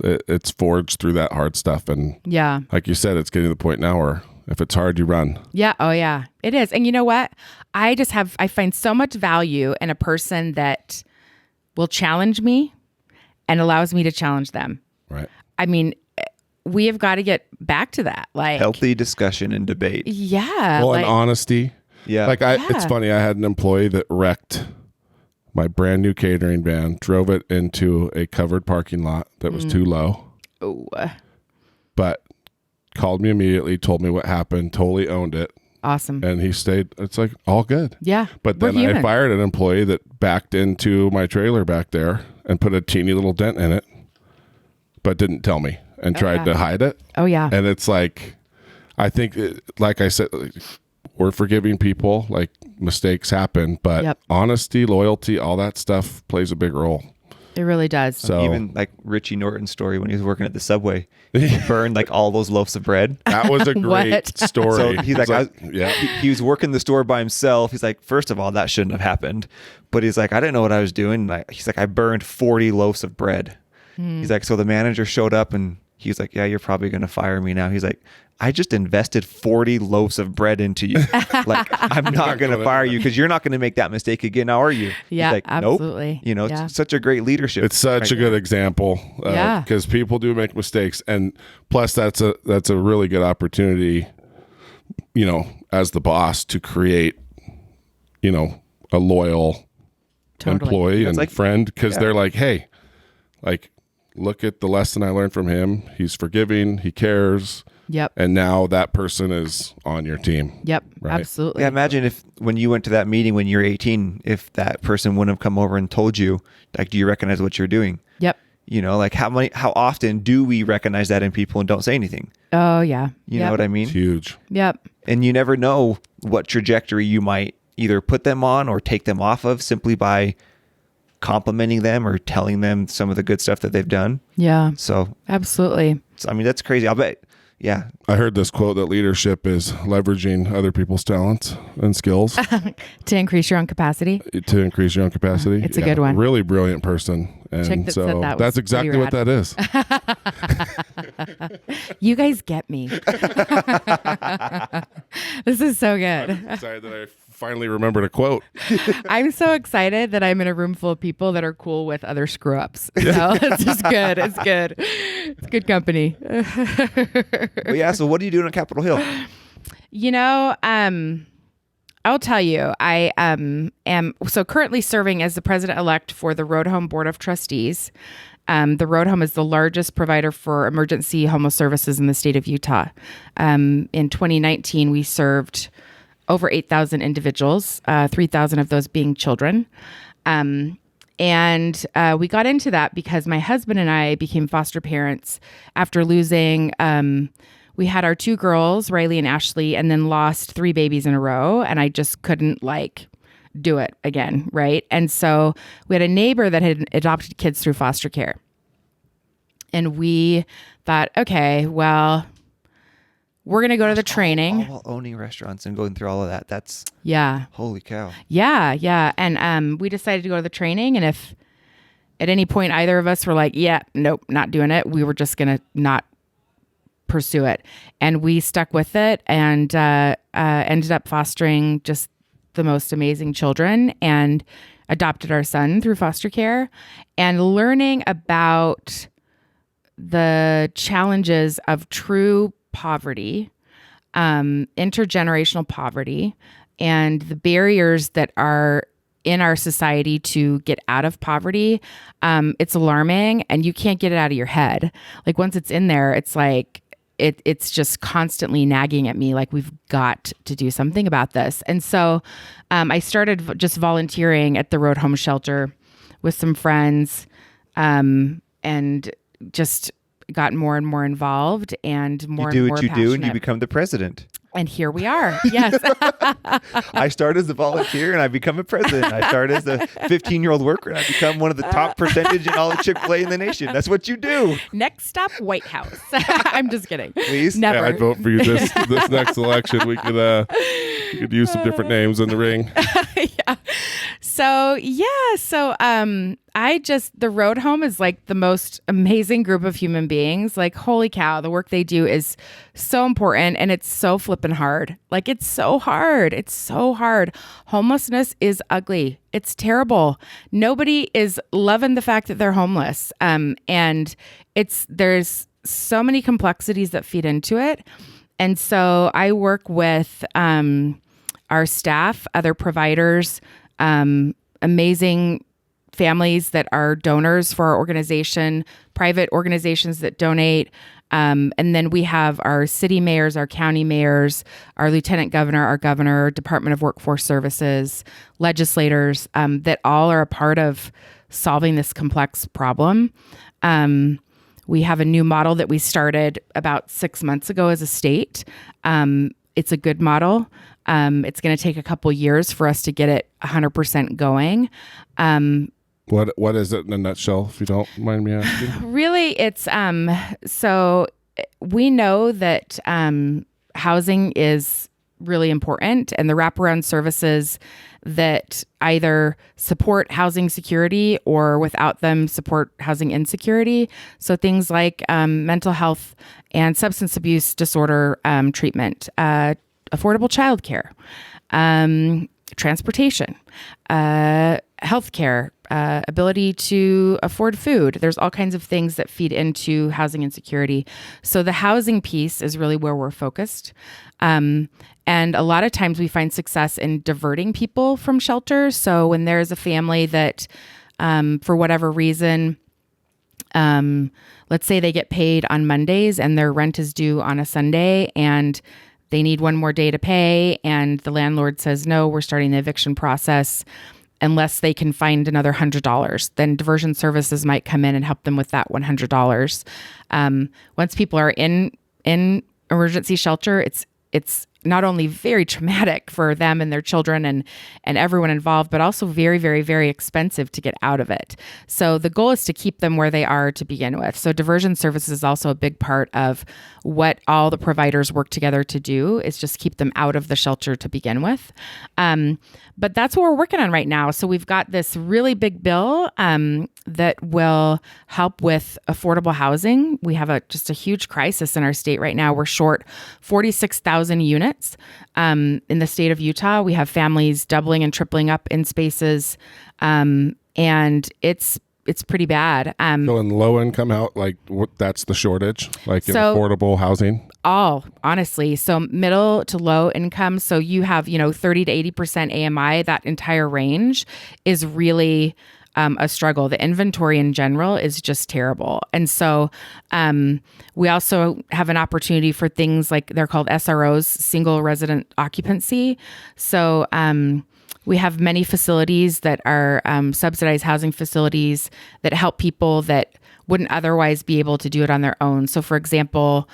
it's forged through that hard stuff. And Yeah. like you said, it's getting to the point now where if it's hard, you run. Yeah. Oh, yeah. It is. And you know what? I find so much value in a person that will challenge me and allows me to challenge them. Right. I mean, we have got to get back to that. Like Healthy discussion and debate. Yeah. Well, like, and honesty. Yeah. It's funny. I had an employee that wrecked my brand new catering van, drove it into a covered parking lot that was too low, oh, but called me immediately, told me what happened, totally owned it. awesome. And he stayed. It's like all good. Yeah. But we're then I human. fired an employee that backed into my trailer back there and put a teeny little dent in it, but didn't tell me and tried to hide it. Oh, yeah. And it's like, I think, like I said, we're forgiving people, like mistakes happen, but Yep. honesty, loyalty, all that stuff plays a big role. It really does. So Even like Richie Norton's story when he was working at the Subway, he burned like all those loaves of bread. that was a great What? story. So he's like, yeah. he was working the store by himself. He's like, first of all, that shouldn't have happened. But he's like, I didn't know what I was doing. He's like, I burned 40 loaves of bread. He's like, so the manager showed up and he's like, yeah, you're probably going to fire me now. He's like, I just invested 40 loaves of bread into you. Like, I'm not going to fire you because you're not going to make that mistake again now, are you? He's Yeah, like, absolutely. Nope. You know, Yeah. it's such a great leadership. It's such a good example Yeah. because people do make mistakes, and plus that's a really good opportunity, you know, as the boss to create, you know, a loyal Totally. employee and like- friend because yeah. they're like, hey, like look at the lesson I learned from him. He's forgiving, he cares, Yep. and now that person is on your team. Yep. Right. Absolutely. Yeah, imagine if when you went to that meeting when you were 18, if that person wouldn't have come over and told you, like, do you recognize what you're doing? Yep. You know, like how often do we recognize that in people and don't say anything? Oh, yeah. You know what I mean? It's huge. Yep. And you never know what trajectory you might either put them on or take them off of simply by complimenting them or telling them some of the good stuff that they've done. Yeah. So, Absolutely. I mean, that's crazy. I'll bet yeah. I heard this quote that leadership is leveraging other people's talents and skills To increase your own capacity. to increase your own capacity. It's a good one. Really brilliant person. And Chick that so said that was that's exactly what that is. You guys get me. This is so good. I'm excited that I finally remembered a quote. I'm so excited that I'm in a room full of people that are cool with other screw ups. So it's just good. It's good. It's good company. But yeah, so what are you doing on Capitol Hill? I'll tell you, I am so currently serving as the president-elect for the Road Home Board of Trustees. The Road Home is the largest provider for emergency homeless services in the state of Utah. In 2019, we served over 8,000 individuals, 3,000 of those being children. And we got into that because my husband and I became foster parents after losing... we had our 2 girls, Riley and Ashley, and then lost 3 babies in a row. And I just couldn't do it again. Right. And so we had a neighbor that had adopted kids through foster care. And we thought, okay, well, we're going to go to the training. All while owning restaurants and going through all of that. That's holy cow. Yeah. Yeah. And we decided to go to the training. And if at any point either of us were like, yeah, nope, not doing it, we were just going to not pursue it. And we stuck with it and ended up fostering just the most amazing children and adopted our son through foster care and learning about the challenges of true poverty, intergenerational poverty, and the barriers that are in our society to get out of poverty. It's alarming and you can't get it out of your head. Once it's in there, it's it's just constantly nagging at me. We've got to do something about this. And so I started just volunteering at the Road Home Shelter with some friends and just got more and more involved and more and more passionate. You do what you do and you become the president. And here we are. Yes. I started as a volunteer and I become a president. I started as a 15-year-old worker and I become one of the top percentage in all of Chick-fil-A in the nation. That's what you do. Next stop, White House. I'm just kidding. Please? Never. Yeah, I'd vote for you this next election. We could use some different names in the ring. Yeah. So the Road Home is the most amazing group of human beings. Holy cow, the work they do is so important and it's so flippin' hard. It's so hard. It's so hard. Homelessness is ugly. It's terrible. Nobody is loving the fact that they're homeless. And there's so many complexities that feed into it. And so I work with our staff, other providers, amazing families that are donors for our organization, private organizations that donate. And then we have our city mayors, our county mayors, our lieutenant governor, our governor, Department of Workforce Services, legislators that all are a part of solving this complex problem. We have a new model that we started about 6 months ago as a state. It's a good model. It's going to take a couple years for us to get it 100% going. What is it in a nutshell, if you don't mind me asking? Really, it's so we know that housing is really important, and the wraparound services that either support housing security or without them support housing insecurity. So things like mental health and substance abuse disorder treatment, affordable childcare, transportation, healthcare, ability to afford food. There's all kinds of things that feed into housing insecurity. So the housing piece is really where we're focused. And a lot of times we find success in diverting people from shelters. So when there's a family that, for whatever reason, let's say they get paid on Mondays and their rent is due on a Sunday and they need one more day to pay, and the landlord says, no, we're starting the eviction process unless they can find another $100. Then diversion services might come in and help them with that $100. Once people are in emergency shelter, it's not only very traumatic for them and their children and everyone involved, but also very, very, very expensive to get out of it. So the goal is to keep them where they are to begin with. So diversion services is also a big part of what all the providers work together to do, is just keep them out of the shelter to begin with. But that's what we're working on right now. So we've got this really big bill that will help with affordable housing. We have just a huge crisis in our state right now. We're short 46,000 units in the state of Utah. We have families doubling and tripling up in spaces, and it's pretty bad. So in low income out, that's the shortage, in affordable housing? All, honestly. So middle to low income. So you have, 30 to 80% AMI. That entire range is really a struggle. The inventory in general is just terrible. And so we also have an opportunity for things like, they're called SROs, single resident occupancy. So we have many facilities that are subsidized housing facilities that help people that wouldn't otherwise be able to do it on their own. So for example,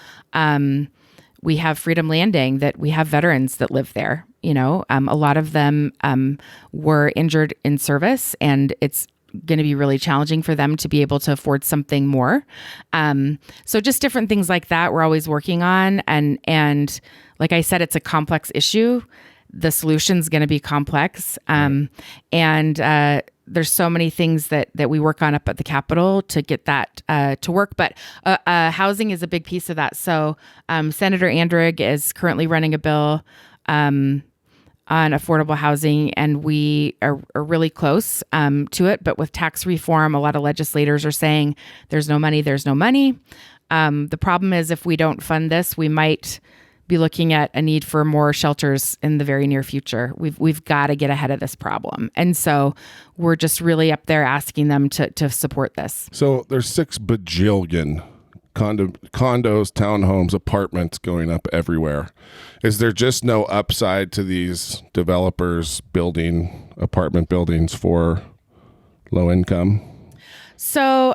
we have Freedom Landing, that we have veterans that live there. A lot of them were injured in service, and it's going to be really challenging for them to be able to afford something more. So just different things like that we're always working on. And like I said, it's a complex issue. The solution's going to be complex. And there's so many things that we work on up at the Capitol to get that to work. But housing is a big piece of that. So Senator Andrig is currently running a bill on affordable housing, and we are really close to it. But with tax reform, a lot of legislators are saying there's no money. The problem is, if we don't fund this, we might be looking at a need for more shelters in the very near future. We've got to get ahead of this problem. And so we're just really up there asking them to support this. So there's 6 bajillion condos, townhomes, apartments going up everywhere. Is there just no upside to these developers building apartment buildings for low income? So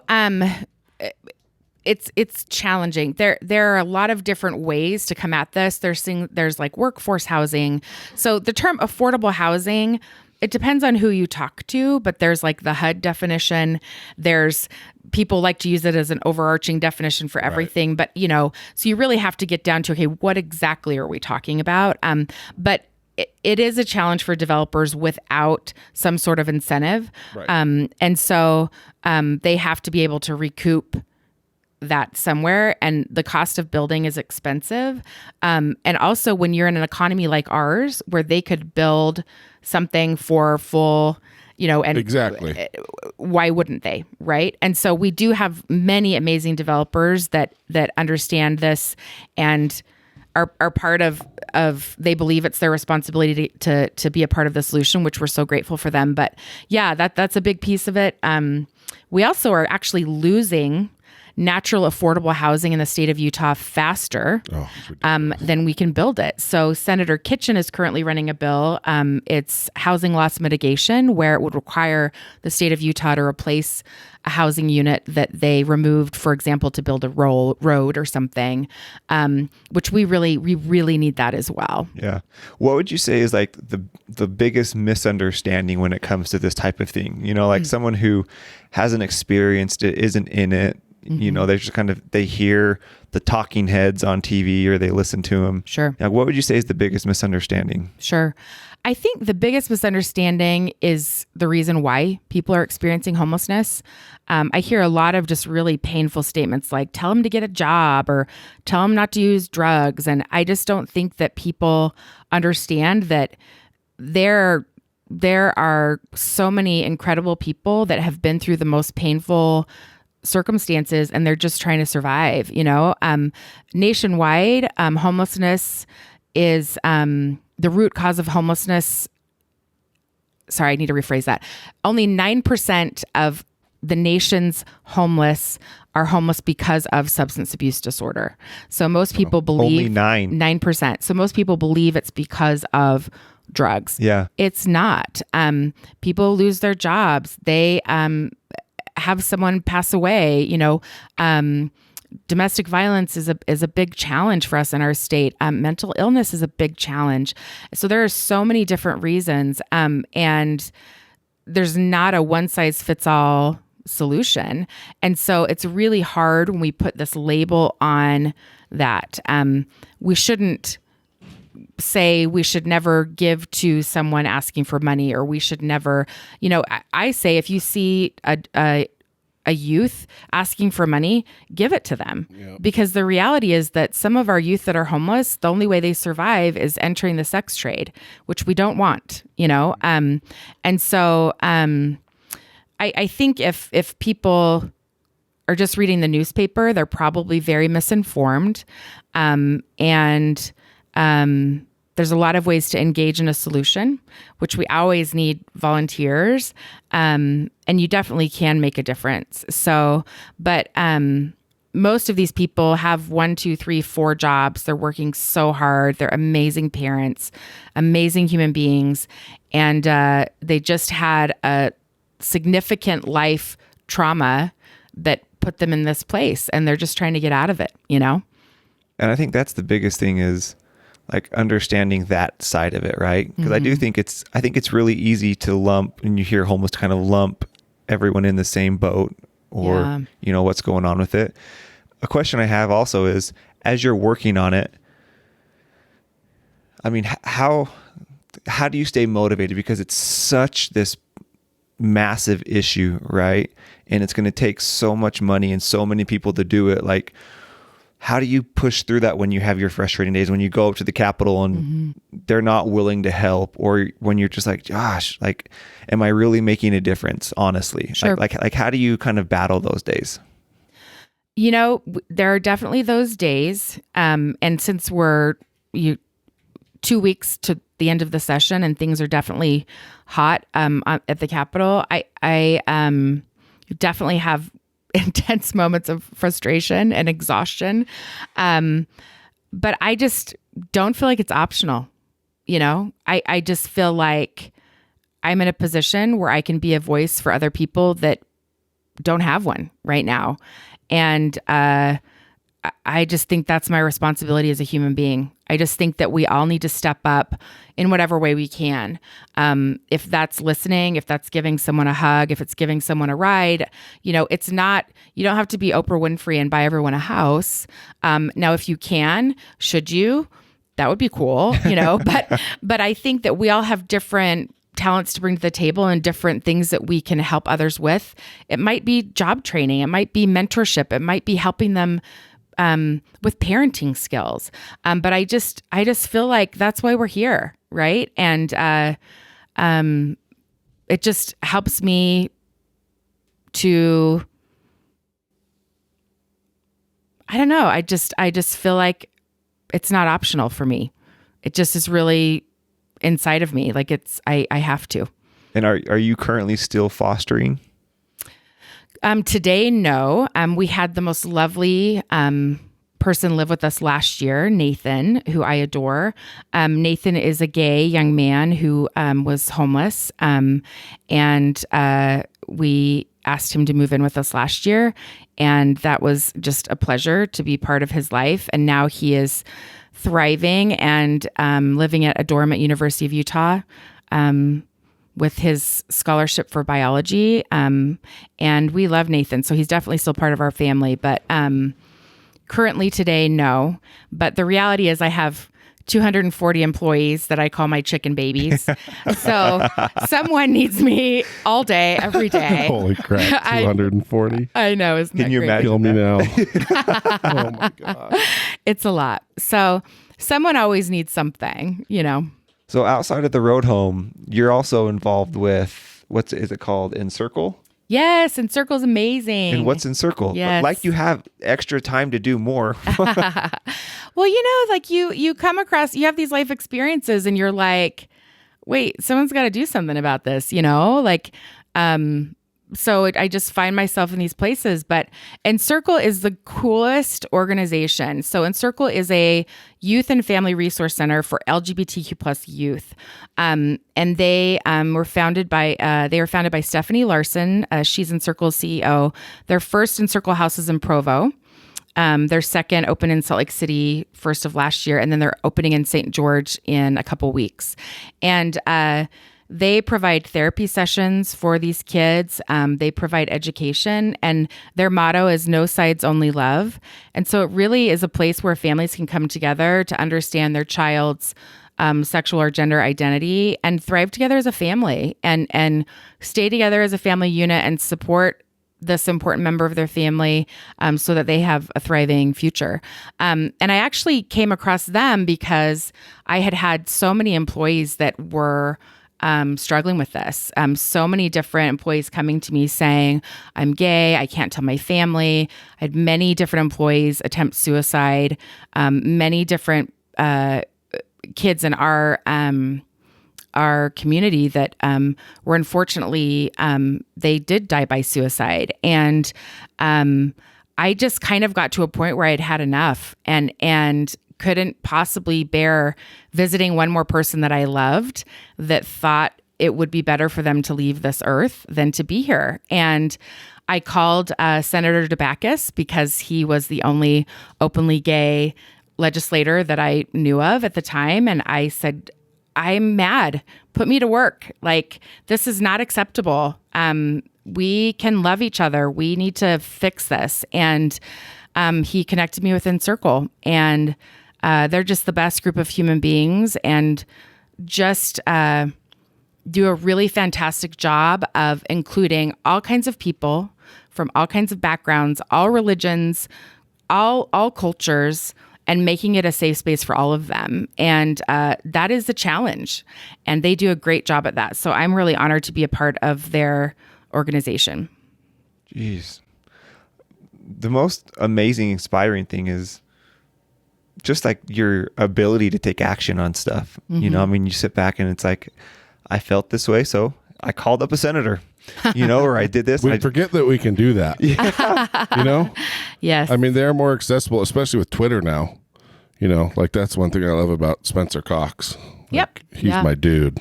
it's challenging. There are a lot of different ways to come at this. There's like workforce housing. So the term affordable housing, it depends on who you talk to, but there's like the HUD definition. There's people like to use it as an overarching definition for everything. Right. But, so you really have to get down to, okay, what exactly are we talking about? But it is a challenge for developers without some sort of incentive. Right. And so they have to be able to recoup that somewhere, and the cost of building is expensive. And also when you're in an economy like ours, where they could build something for full, and exactly, why wouldn't they? Right. And so we do have many amazing developers that understand this and are part of they believe it's their responsibility to be a part of the solution, which we're so grateful for them. But yeah, that's a big piece of it. We also are actually losing natural affordable housing in the state of Utah faster than we can build it. So Senator Kitchen is currently running a bill. It's housing loss mitigation, where it would require the state of Utah to replace a housing unit that they removed, for example, to build a road or something, which we really need that as well. Yeah. What would you say is like the biggest misunderstanding when it comes to this type of thing? Someone who hasn't experienced it, isn't in it, they just they hear the talking heads on TV or they listen to them. Sure. Like, what would you say is the biggest misunderstanding? Sure. I think the biggest misunderstanding is the reason why people are experiencing homelessness. I hear a lot of just really painful statements like, tell them to get a job or tell them not to use drugs. And I just don't think that people understand that there are so many incredible people that have been through the most painful circumstances, and they're just trying to survive. Nationwide, homelessness is the root cause of homelessness. Sorry, I need to rephrase that. Only 9% of the nation's homeless are homeless because of substance abuse disorder. So most people believe only 9%. So most people believe it's because of drugs. Yeah, it's not. People lose their jobs. They have someone pass away, domestic violence is a big challenge for us in our state. Mental illness is a big challenge. So there are so many different reasons, and there's not a one size fits all solution. And so it's really hard when we put this label on that. We shouldn't say we should never give to someone asking for money, or we should never, I say if you see a youth asking for money, give it to them. Yep. Because the reality is that some of our youth that are homeless, the only way they survive is entering the sex trade, which we don't want, and so I think if people are just reading the newspaper, they're probably very misinformed. There's a lot of ways to engage in a solution, which we always need volunteers. And you definitely can make a difference. But most of these people have 1, 2, 3, 4 jobs. They're working so hard. They're amazing parents, amazing human beings. And they just had a significant life trauma that put them in this place, and they're just trying to get out of it, And I think that's the biggest thing is like understanding that side of it, right? Because I do think it's really easy to lump, and you hear homeless kind of lump everyone in the same boat, or what's going on with it. A question I have also is, as you're working on it, I mean, how do you stay motivated? Because it's such this massive issue, right? And it's going to take so much money and so many people to do it. Like, how do you push through that when you have your frustrating days, when you go up to the Capitol and they're not willing to help, or when you're just like, gosh, like, am I really making a difference? Honestly, sure. like how do you kind of battle those days? There are definitely those days. And since we're 2 weeks to the end of the session and things are definitely hot at the Capitol, I definitely have intense moments of frustration and exhaustion. But I just don't feel like it's optional. I just feel like I'm in a position where I can be a voice for other people that don't have one right now. And I just think that's my responsibility as a human being. I just think that we all need to step up in whatever way we can. If that's listening, if that's giving someone a hug, if it's giving someone a ride, it's not, you don't have to be Oprah Winfrey and buy everyone a house. Now, if you can, should you? That would be cool, but I think that we all have different talents to bring to the table and different things that we can help others with. It might be job training. It might be mentorship. It might be helping them with parenting skills. But I just feel like that's why we're here. Right. And it just helps me to, I don't know. I just feel like it's not optional for me. It just is really inside of me. Like I have to. And are you currently still fostering? Today, no. We had the most lovely person live with us last year, Nathan, who I adore. Nathan is a gay young man who was homeless, and we asked him to move in with us last year, and that was just a pleasure to be part of his life. And now he is thriving and living at a dorm at University of Utah with his scholarship for biology. And we love Nathan, so he's definitely still part of our family. But currently today, no. But the reality is I have 240 employees that I call my chicken babies. So someone needs me all day, every day. Holy crap, 240? I know. Isn't Can that you great? imagine? Kill me now. Oh my God. It's a lot. So someone always needs something, So outside of the road home, you're also involved with, is it called? Encircle? Yes, Encircle's amazing. And what's Encircle? Yes. Like you have extra time to do more. Well, like you come across, you have these life experiences and you're like, wait, someone's got to do something about this, so I just find myself in these places. But Encircle is the coolest organization. So Encircle is a youth and family resource center for LGBTQ plus youth. And they were founded by Stephanie Larson. She's Encircle's CEO. Their first Encircle house is in Provo. Their second opened in Salt Lake City first of last year, and then they're opening in St. George in a couple weeks. And they provide therapy sessions for these kids. They provide education, and their motto is no sides, only love. And so it really is a place where families can come together to understand their child's sexual or gender identity and thrive together as a family and stay together as a family unit and support this important member of their family so that they have a thriving future. And I actually came across them because I had so many employees that were struggling with this. So many different employees coming to me saying, I'm gay, I can't tell my family. I had many different employees attempt suicide, many different kids in our community that were unfortunately, they did die by suicide. And I just kind of got to a point where I'd had enough and couldn't possibly bear visiting one more person that I loved that thought it would be better for them to leave this earth than to be here. And I called Senator DeBacchus because he was the only openly gay legislator that I knew of at the time. And I said, I'm mad. Put me to work. Like, this is not acceptable. We can love each other. We need to fix this. And he connected me with Encircle, and they're just the best group of human beings and just do a really fantastic job of including all kinds of people from all kinds of backgrounds, all religions, all cultures, and making it a safe space for all of them. And that is the challenge. And they do a great job at that. So I'm really honored to be a part of their organization. Jeez. The most amazing, inspiring thing is just like your ability to take action on stuff. You know, I mean, you sit back and it's like, I felt this way, so I called up a senator, or I did this. We forget that we can do that. Yeah. Yes. I mean, they're more accessible, especially with Twitter now. Like that's one thing I love about Spencer Cox. Yep. He's my dude.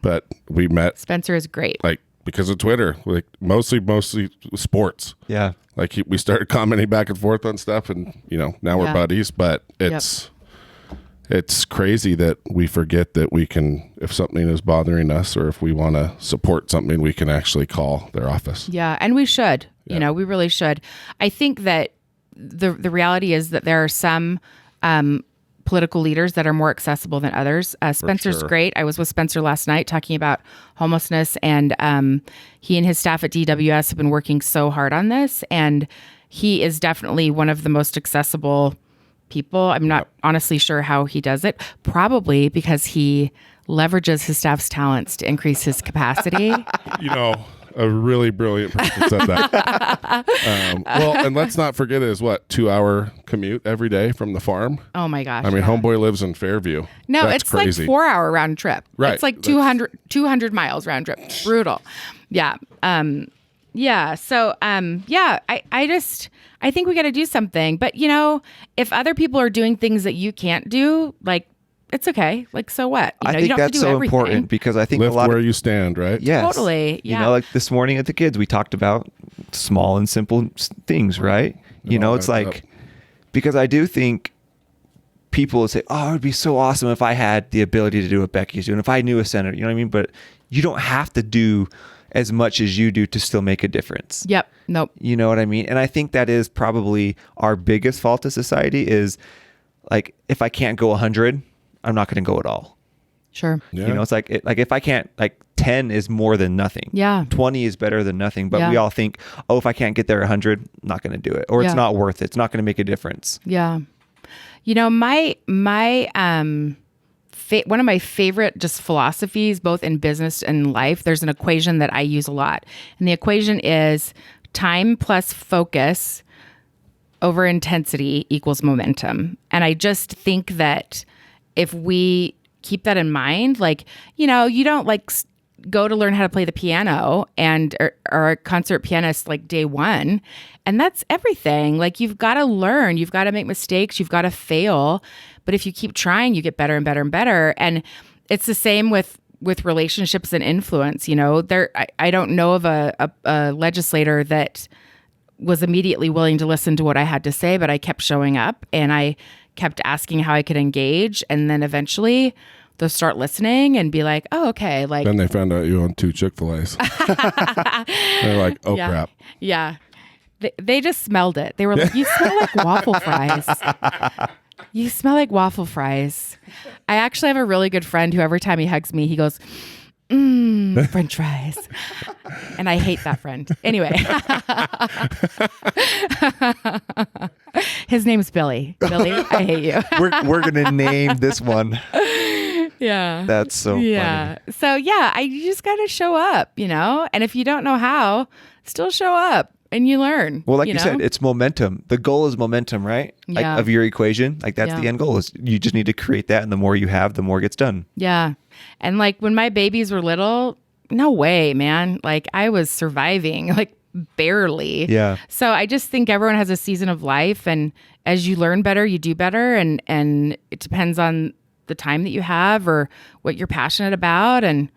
But we met. Spencer is great. Like because of Twitter, like mostly sports. Yeah. Like we started commenting back and forth on stuff, and now we're buddies. But it's crazy that we forget that we can, if something is bothering us or if we want to support something, we can actually call their office. Yeah, and we should. Yeah. We really should. I think that the reality is that there are some political leaders that are more accessible than others. Spencer's great. I was with Spencer last night talking about homelessness, and he and his staff at DWS have been working so hard on this, and he is definitely one of the most accessible people. I'm not honestly sure how he does it. Probably because he leverages his staff's talents to increase his capacity. A really brilliant person said that. And let's not forget his 2-hour commute every day from the farm. Oh my gosh. I mean, homeboy lives in Fairview. No, That's it's crazy. like 4-hour round trip. Right. It's like 200 miles round trip. Brutal. Yeah. Yeah. So, I think we got to do something. But, if other people are doing things that you can't do, like, it's okay. Like, so what? I think you don't have to that's do so everything. important because I think Lift a lot where of you stand, right? Yes. Totally. Yeah. Like this morning at the kids, we talked about small and simple things, right? It's like, because I do think people would say, oh, it would be so awesome if I had the ability to do what Becky's doing, if I knew a senator, you know what I mean? But you don't have to do as much as you do to still make a difference. Yep. Nope. You know what I mean? And I think that is probably our biggest fault as society is like, if I can't go 100, I'm not going to go at all. Sure. Yeah. It's like if I can't, 10 is more than nothing. Yeah. 20 is better than nothing. But we all think, oh, if I can't get there 100, I'm not going to do it. Or it's not worth it. It's not going to make a difference. Yeah. My one of my favorite just philosophies, both in business and life, there's an equation that I use a lot. And the equation is time plus focus over intensity equals momentum. And I just think that if we keep that in mind, you don't go to learn how to play the piano and or a concert pianist day one, and that's everything. You've got to learn, you've got to make mistakes, you've got to fail, but if you keep trying, you get better and better and better. And it's the same with relationships and influence. I don't know of a legislator that was immediately willing to listen to what I had to say, but I kept showing up and I kept asking how I could engage. And then eventually they'll start listening and be like, oh, okay. Like, then they found out you own 2 Chick-fil-A's. They're like, oh, yeah, crap. Yeah. They just smelled it. They were like, you smell like waffle fries. You smell like waffle fries. I actually have a really good friend who every time he hugs me, he goes, French fries. And I hate that friend. Anyway. His name's Billy. Billy, I hate you. We're going to name this one. Yeah. That's so funny. So yeah, you just got to show up, and if you don't know how, still show up and you learn. Well, like you said, it's momentum. The goal is momentum, right? Like, Yeah. of your equation. Like that's the end goal is you just need to create that. And the more you have, the more gets done. Yeah. And like when my babies were little, no way, man. Like I was surviving, like barely. Yeah. So I just think everyone has a season of life. And as you learn better, you do better. And it depends on the time that you have or what you're passionate about, and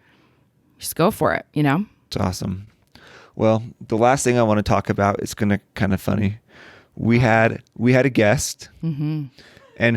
just go for it, It's awesome. Well, the last thing I want to talk about is kind of funny. We had a guest, and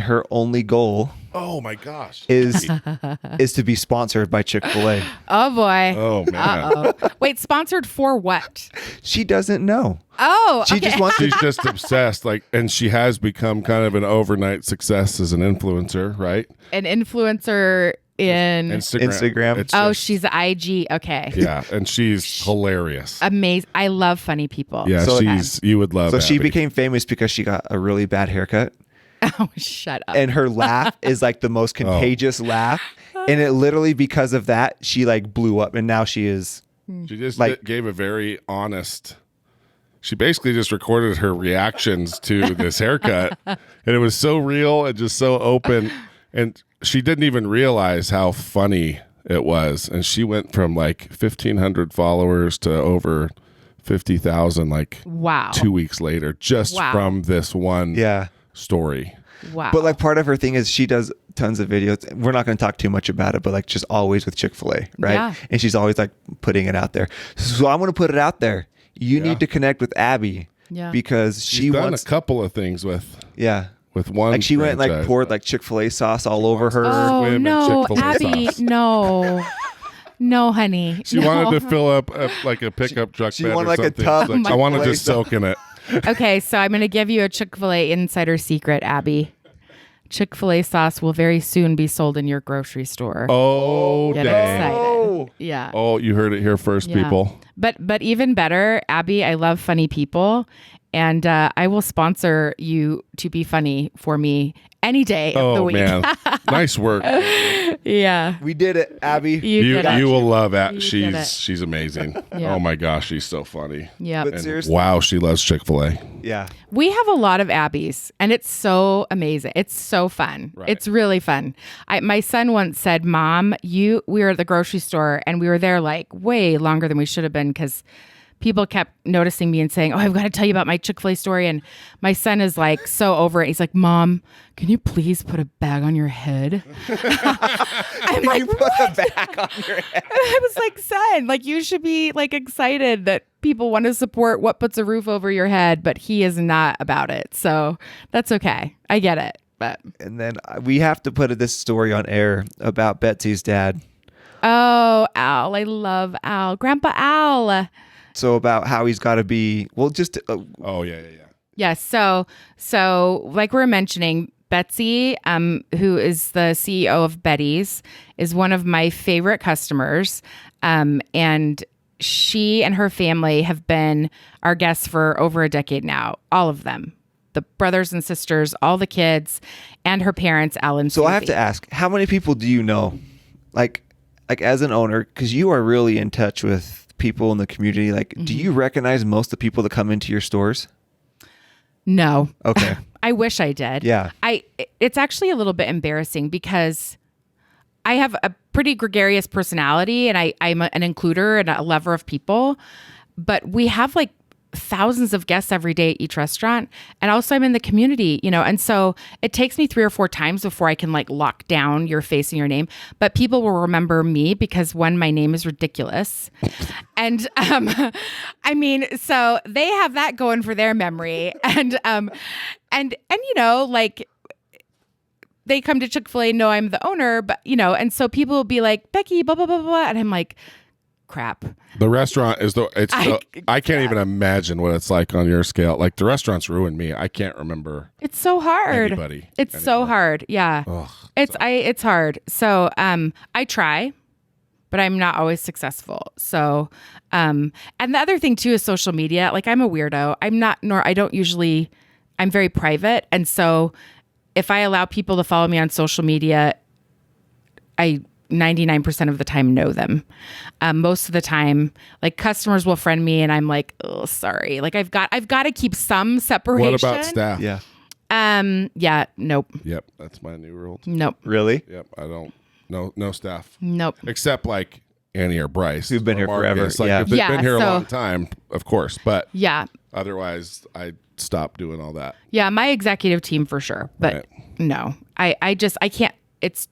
her only goal Oh, my gosh. is to be sponsored by Chick-fil-A. Oh boy. Oh, man. Uh-oh. Wait, sponsored for what? She doesn't know. Oh, She just wants She's just obsessed. And she has become kind of an overnight success as an influencer, right? an influencer in. Instagram. It's Oh, just- she's IG. Okay. Yeah, and she's hilarious. Amazing. I love funny people. Yeah, So- you would love So she Abby. became famous because she got a really bad haircut. Oh, shut up. And her laugh is like the most contagious laugh. And it literally, because of that, she like blew up. And now she is She just like- gave a very honest. She basically just recorded her reactions to this haircut, and it was so real and just so open. And she didn't even realize how funny it was. And she went from like 1,500 followers to over 50,000 like Wow. 2 weeks later, just Wow. from this one story. Wow. But like part of her thing is she does tons of videos. We're not going to talk too much about it, but like just always with Chick-fil-A, right? Yeah. And she's always like putting it out there. So I'm going to put it out there. You need to connect with Abby because She's she done wants. a couple of things with one. Like she went like franchise. poured like Chick-fil-A sauce all over her. Oh, Women no, Chick-fil-A Abby. sauce. No. No, honey. She wanted to fill up like a pickup truck she bed wanted or like a something. tub She's like, of I want to Chick-fil-A just soak in it. Okay, so I'm going to give you a Chick-fil-A insider secret, Abby. Chick-fil-A sauce will very soon be sold in your grocery store. Oh, Get dang. excited. Yeah. Oh, you heard it here first, Yeah. people. But even better, Abby, I love funny people, and I will sponsor you to be funny for me any day of the Oh, week. man. Nice work. Yeah. We did it, Abby. You did it. You will love that. You did it. She's amazing. Yeah. Oh, my gosh. She's so funny. Yeah. But And seriously, wow, she loves Chick-fil-A. yeah. We have a lot of Abbies, and it's so amazing. It's so fun. Right. It's really fun. My son once said, Mom, we were at the grocery store, and we were there like way longer than we should have been because people kept noticing me and saying, oh, I've got to tell you about my Chick-fil-A story. And my son is like so over it. He's like, Mom, can you please put a bag on your head? I'm like, You put a bag on your head. I was like, son, like you should be like excited that people want to support what puts a roof over your head, but he is not about it. So that's okay. I get it. But And then we have to put this story on air about Betsy's dad. oh, Al, I love Al. Grandpa Al. So about how he's got to be, well, just Oh, yeah. Yes. So like we were mentioning, Betsy, who is the CEO of Betty's, is one of my favorite customers. And she and her family have been our guests for over a decade now. All of them, the brothers and sisters, all the kids, and her parents, Alan. So I have to ask, how many people do you know, like as an owner, because you are really in touch with people in the community. Like, do you recognize most of the people that come into your stores? No. Okay. I wish I did. Yeah. It's actually a little bit embarrassing because I have a pretty gregarious personality and I'm an includer and a lover of people, but we have like thousands of guests every day at each restaurant. And also I'm in the community, and so it takes me 3 or 4 times before I can like lock down your face and your name. But people will remember me because one, my name is ridiculous. And I mean, so they have that going for their memory. And like they come to Chick-fil-A, know I'm the owner, but and so people will be like, Becky, blah, blah, blah, blah. And I'm like, crap. The restaurant is I can't even imagine what it's like on your scale. Like the restaurants ruined me. I can't remember. It's so hard. It's so hard. Yeah. Ugh, it's hard. So I try, but I'm not always successful. So and the other thing too is social media. Like I'm a weirdo. I'm very private. And so if I allow people to follow me on social media, I 99% of the time know them. Most of the time, like customers will friend me and I'm like, oh, sorry. Like I've got to keep some separation. What about staff? Yeah. Yeah. Nope. Yep. That's my new rule. Nope. Really? Yep. I don't. No staff. Nope. Except like Annie or Bryce. Who've been here Marcus. forever. Like, if they've been here a so- long time, of course. But Yeah. otherwise, I stopped doing all that. Yeah. My executive team for sure. But Right. no, I can't. It's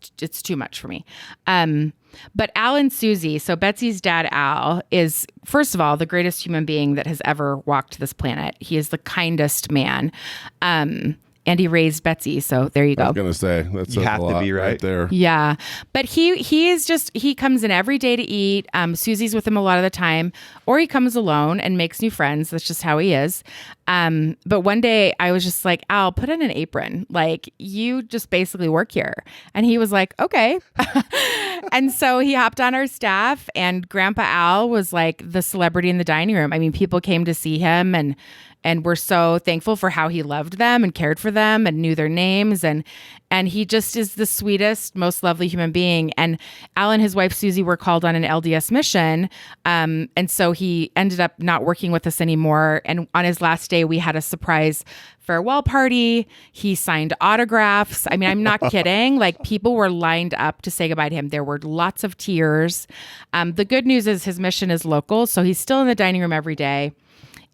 too much for me. But Al and Susie, so Betsy's dad, Al, is, first of all, the greatest human being that has ever walked this planet. He is the kindest man. And he raised Betsy. So there you I go. was going to say, that's You a have to lot be right. there. Yeah. But he comes in every day to eat. Susie's with him a lot of the time, or he comes alone and makes new friends. That's just how he is. But one day I was just like, Al, put in an apron. Like you just basically work here. And he was like, okay. And so he hopped on our staff, and Grandpa Al was like the celebrity in the dining room. I mean, people came to see him and we're so thankful for how he loved them and cared for them and knew their names. And he just is the sweetest, most lovely human being. And Al and his wife, Susie, were called on an LDS mission. And so he ended up not working with us anymore. And on his last day, we had a surprise farewell party. He signed autographs. I mean, I'm not kidding. Like people were lined up to say goodbye to him. There were lots of tears. The good news is his mission is local. So he's still in the dining room every day.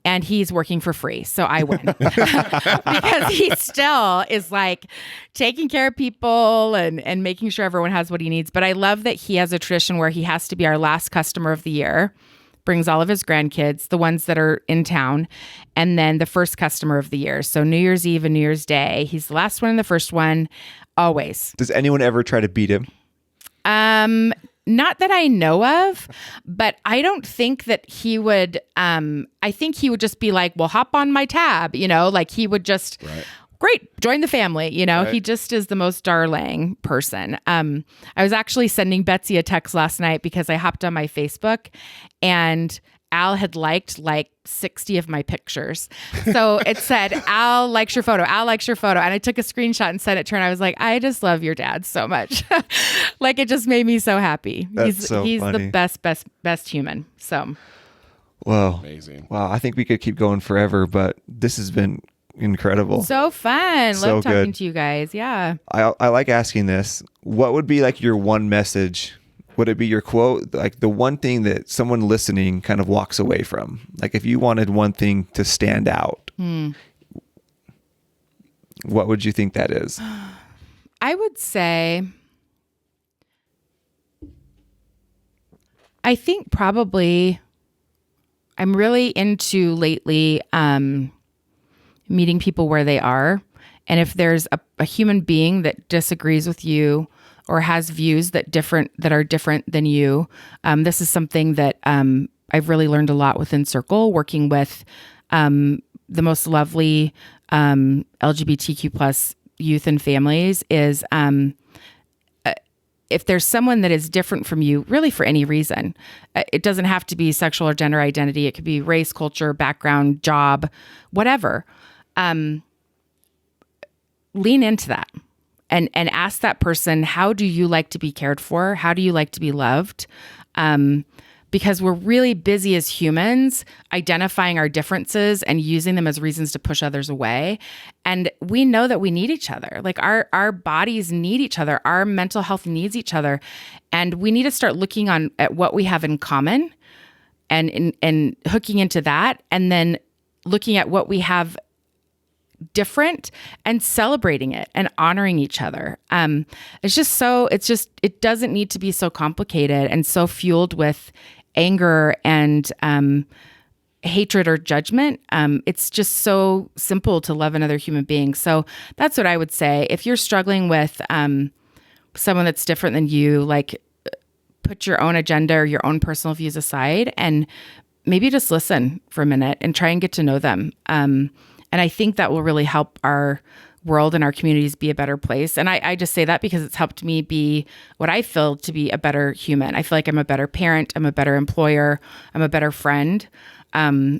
And he's working for free. So I win because he still is like taking care of people and making sure everyone has what he needs. But I love that he has a tradition where he has to be our last customer of the year, brings all of his grandkids, the ones that are in town, and then the first customer of the year. So New Year's Eve and New Year's Day, he's the last one and the first one, always. Does anyone ever try to beat him? Not that I know of, but I don't think that he would, I think he would just be like, well, hop on my tab, like he would just, Right. Great, join the family. Right. He just is the most darling person. I was actually sending Betsy a text last night because I hopped on my Facebook and Al had liked like 60 of my pictures. So it said, Al likes your photo. Al likes your photo. And I took a screenshot and sent it to her. And I was like, I just love your dad so much. Like it just made me so happy. That's so he's funny. the best human. So Whoa. Amazing. Wow. I think we could keep going forever, but this has been incredible. so fun. So Love talking good. to you guys. Yeah. I like asking this. What would be like your one message? Would it be your quote? Like the one thing that someone listening kind of walks away from? Like if you wanted one thing to stand out, what would you think that is? I would say, I think probably I'm really into lately meeting people where they are. And if there's a human being that disagrees with you or has views that are different than you, this is something that I've really learned a lot with Encircle, working with the most lovely LGBTQ plus youth and families, is if there's someone that is different from you, really for any reason, it doesn't have to be sexual or gender identity. It could be race, culture, background, job, whatever. Lean into that and ask that person, how do you like to be cared for? How do you like to be loved? Because we're really busy as humans identifying our differences and using them as reasons to push others away. And we know that we need each other. Like our bodies need each other. Our mental health needs each other. And we need to start looking at what we have in common and hooking into that, and then looking at what we have different and celebrating it and honoring each other. It doesn't need to be so complicated and so fueled with anger and hatred or judgment. It's just so simple to love another human being. So that's what I would say. If you're struggling with someone that's different than you, like, put your own agenda or your own personal views aside and maybe just listen for a minute and try and get to know them. And I think that will really help our world and our communities be a better place. And I just say that because it's helped me be what I feel to be a better human. I feel like I'm a better parent. I'm a better employer. I'm a better friend. So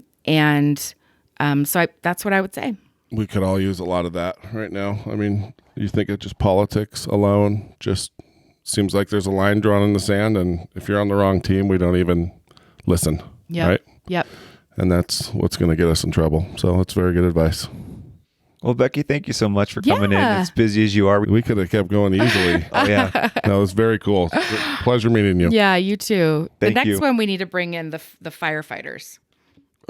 that's what I would say. We could all use a lot of that right now. I mean, you think of just politics alone, just seems like there's a line drawn in the sand. And if you're on the wrong team, we don't even listen. Yep. Right? Yep. And that's what's going to get us in trouble. So it's very good advice. Well, Becky, thank you so much for coming in. As busy as you are. We could have kept going easily. Oh, yeah. No, it was very cool. Pleasure meeting you. Yeah, you too. Thank the next you. one, we need to bring in the firefighters.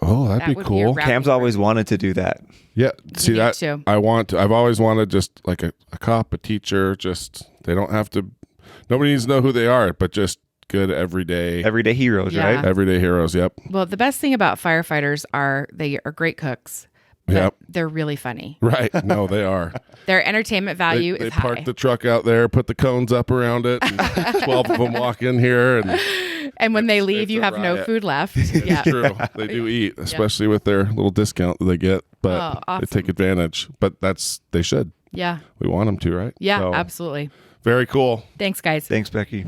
Oh, that'd That be would be cool. a wrap. Cam's always wanted to do that. Yeah. See Me that? too. I've always wanted just like a cop, a teacher, just, they don't have to, nobody needs to know who they are, but just good everyday Heroes, Yeah. right? everyday heroes. Yep. Well, the best thing about firefighters are they are great cooks. But Yep. they're really funny. Right. No, they are. Their entertainment value They is park high. the truck out there, put the cones up around it, and 12 of them walk in here. And when they It's- leave, it's you a have no riot. food left. It's Yeah. true. They do eat, especially with their little discount that they get, but Oh, awesome. they take advantage. But they should. Yeah. We want them to, right? Yeah, So, absolutely. very cool. Thanks, guys. Thanks, Becky.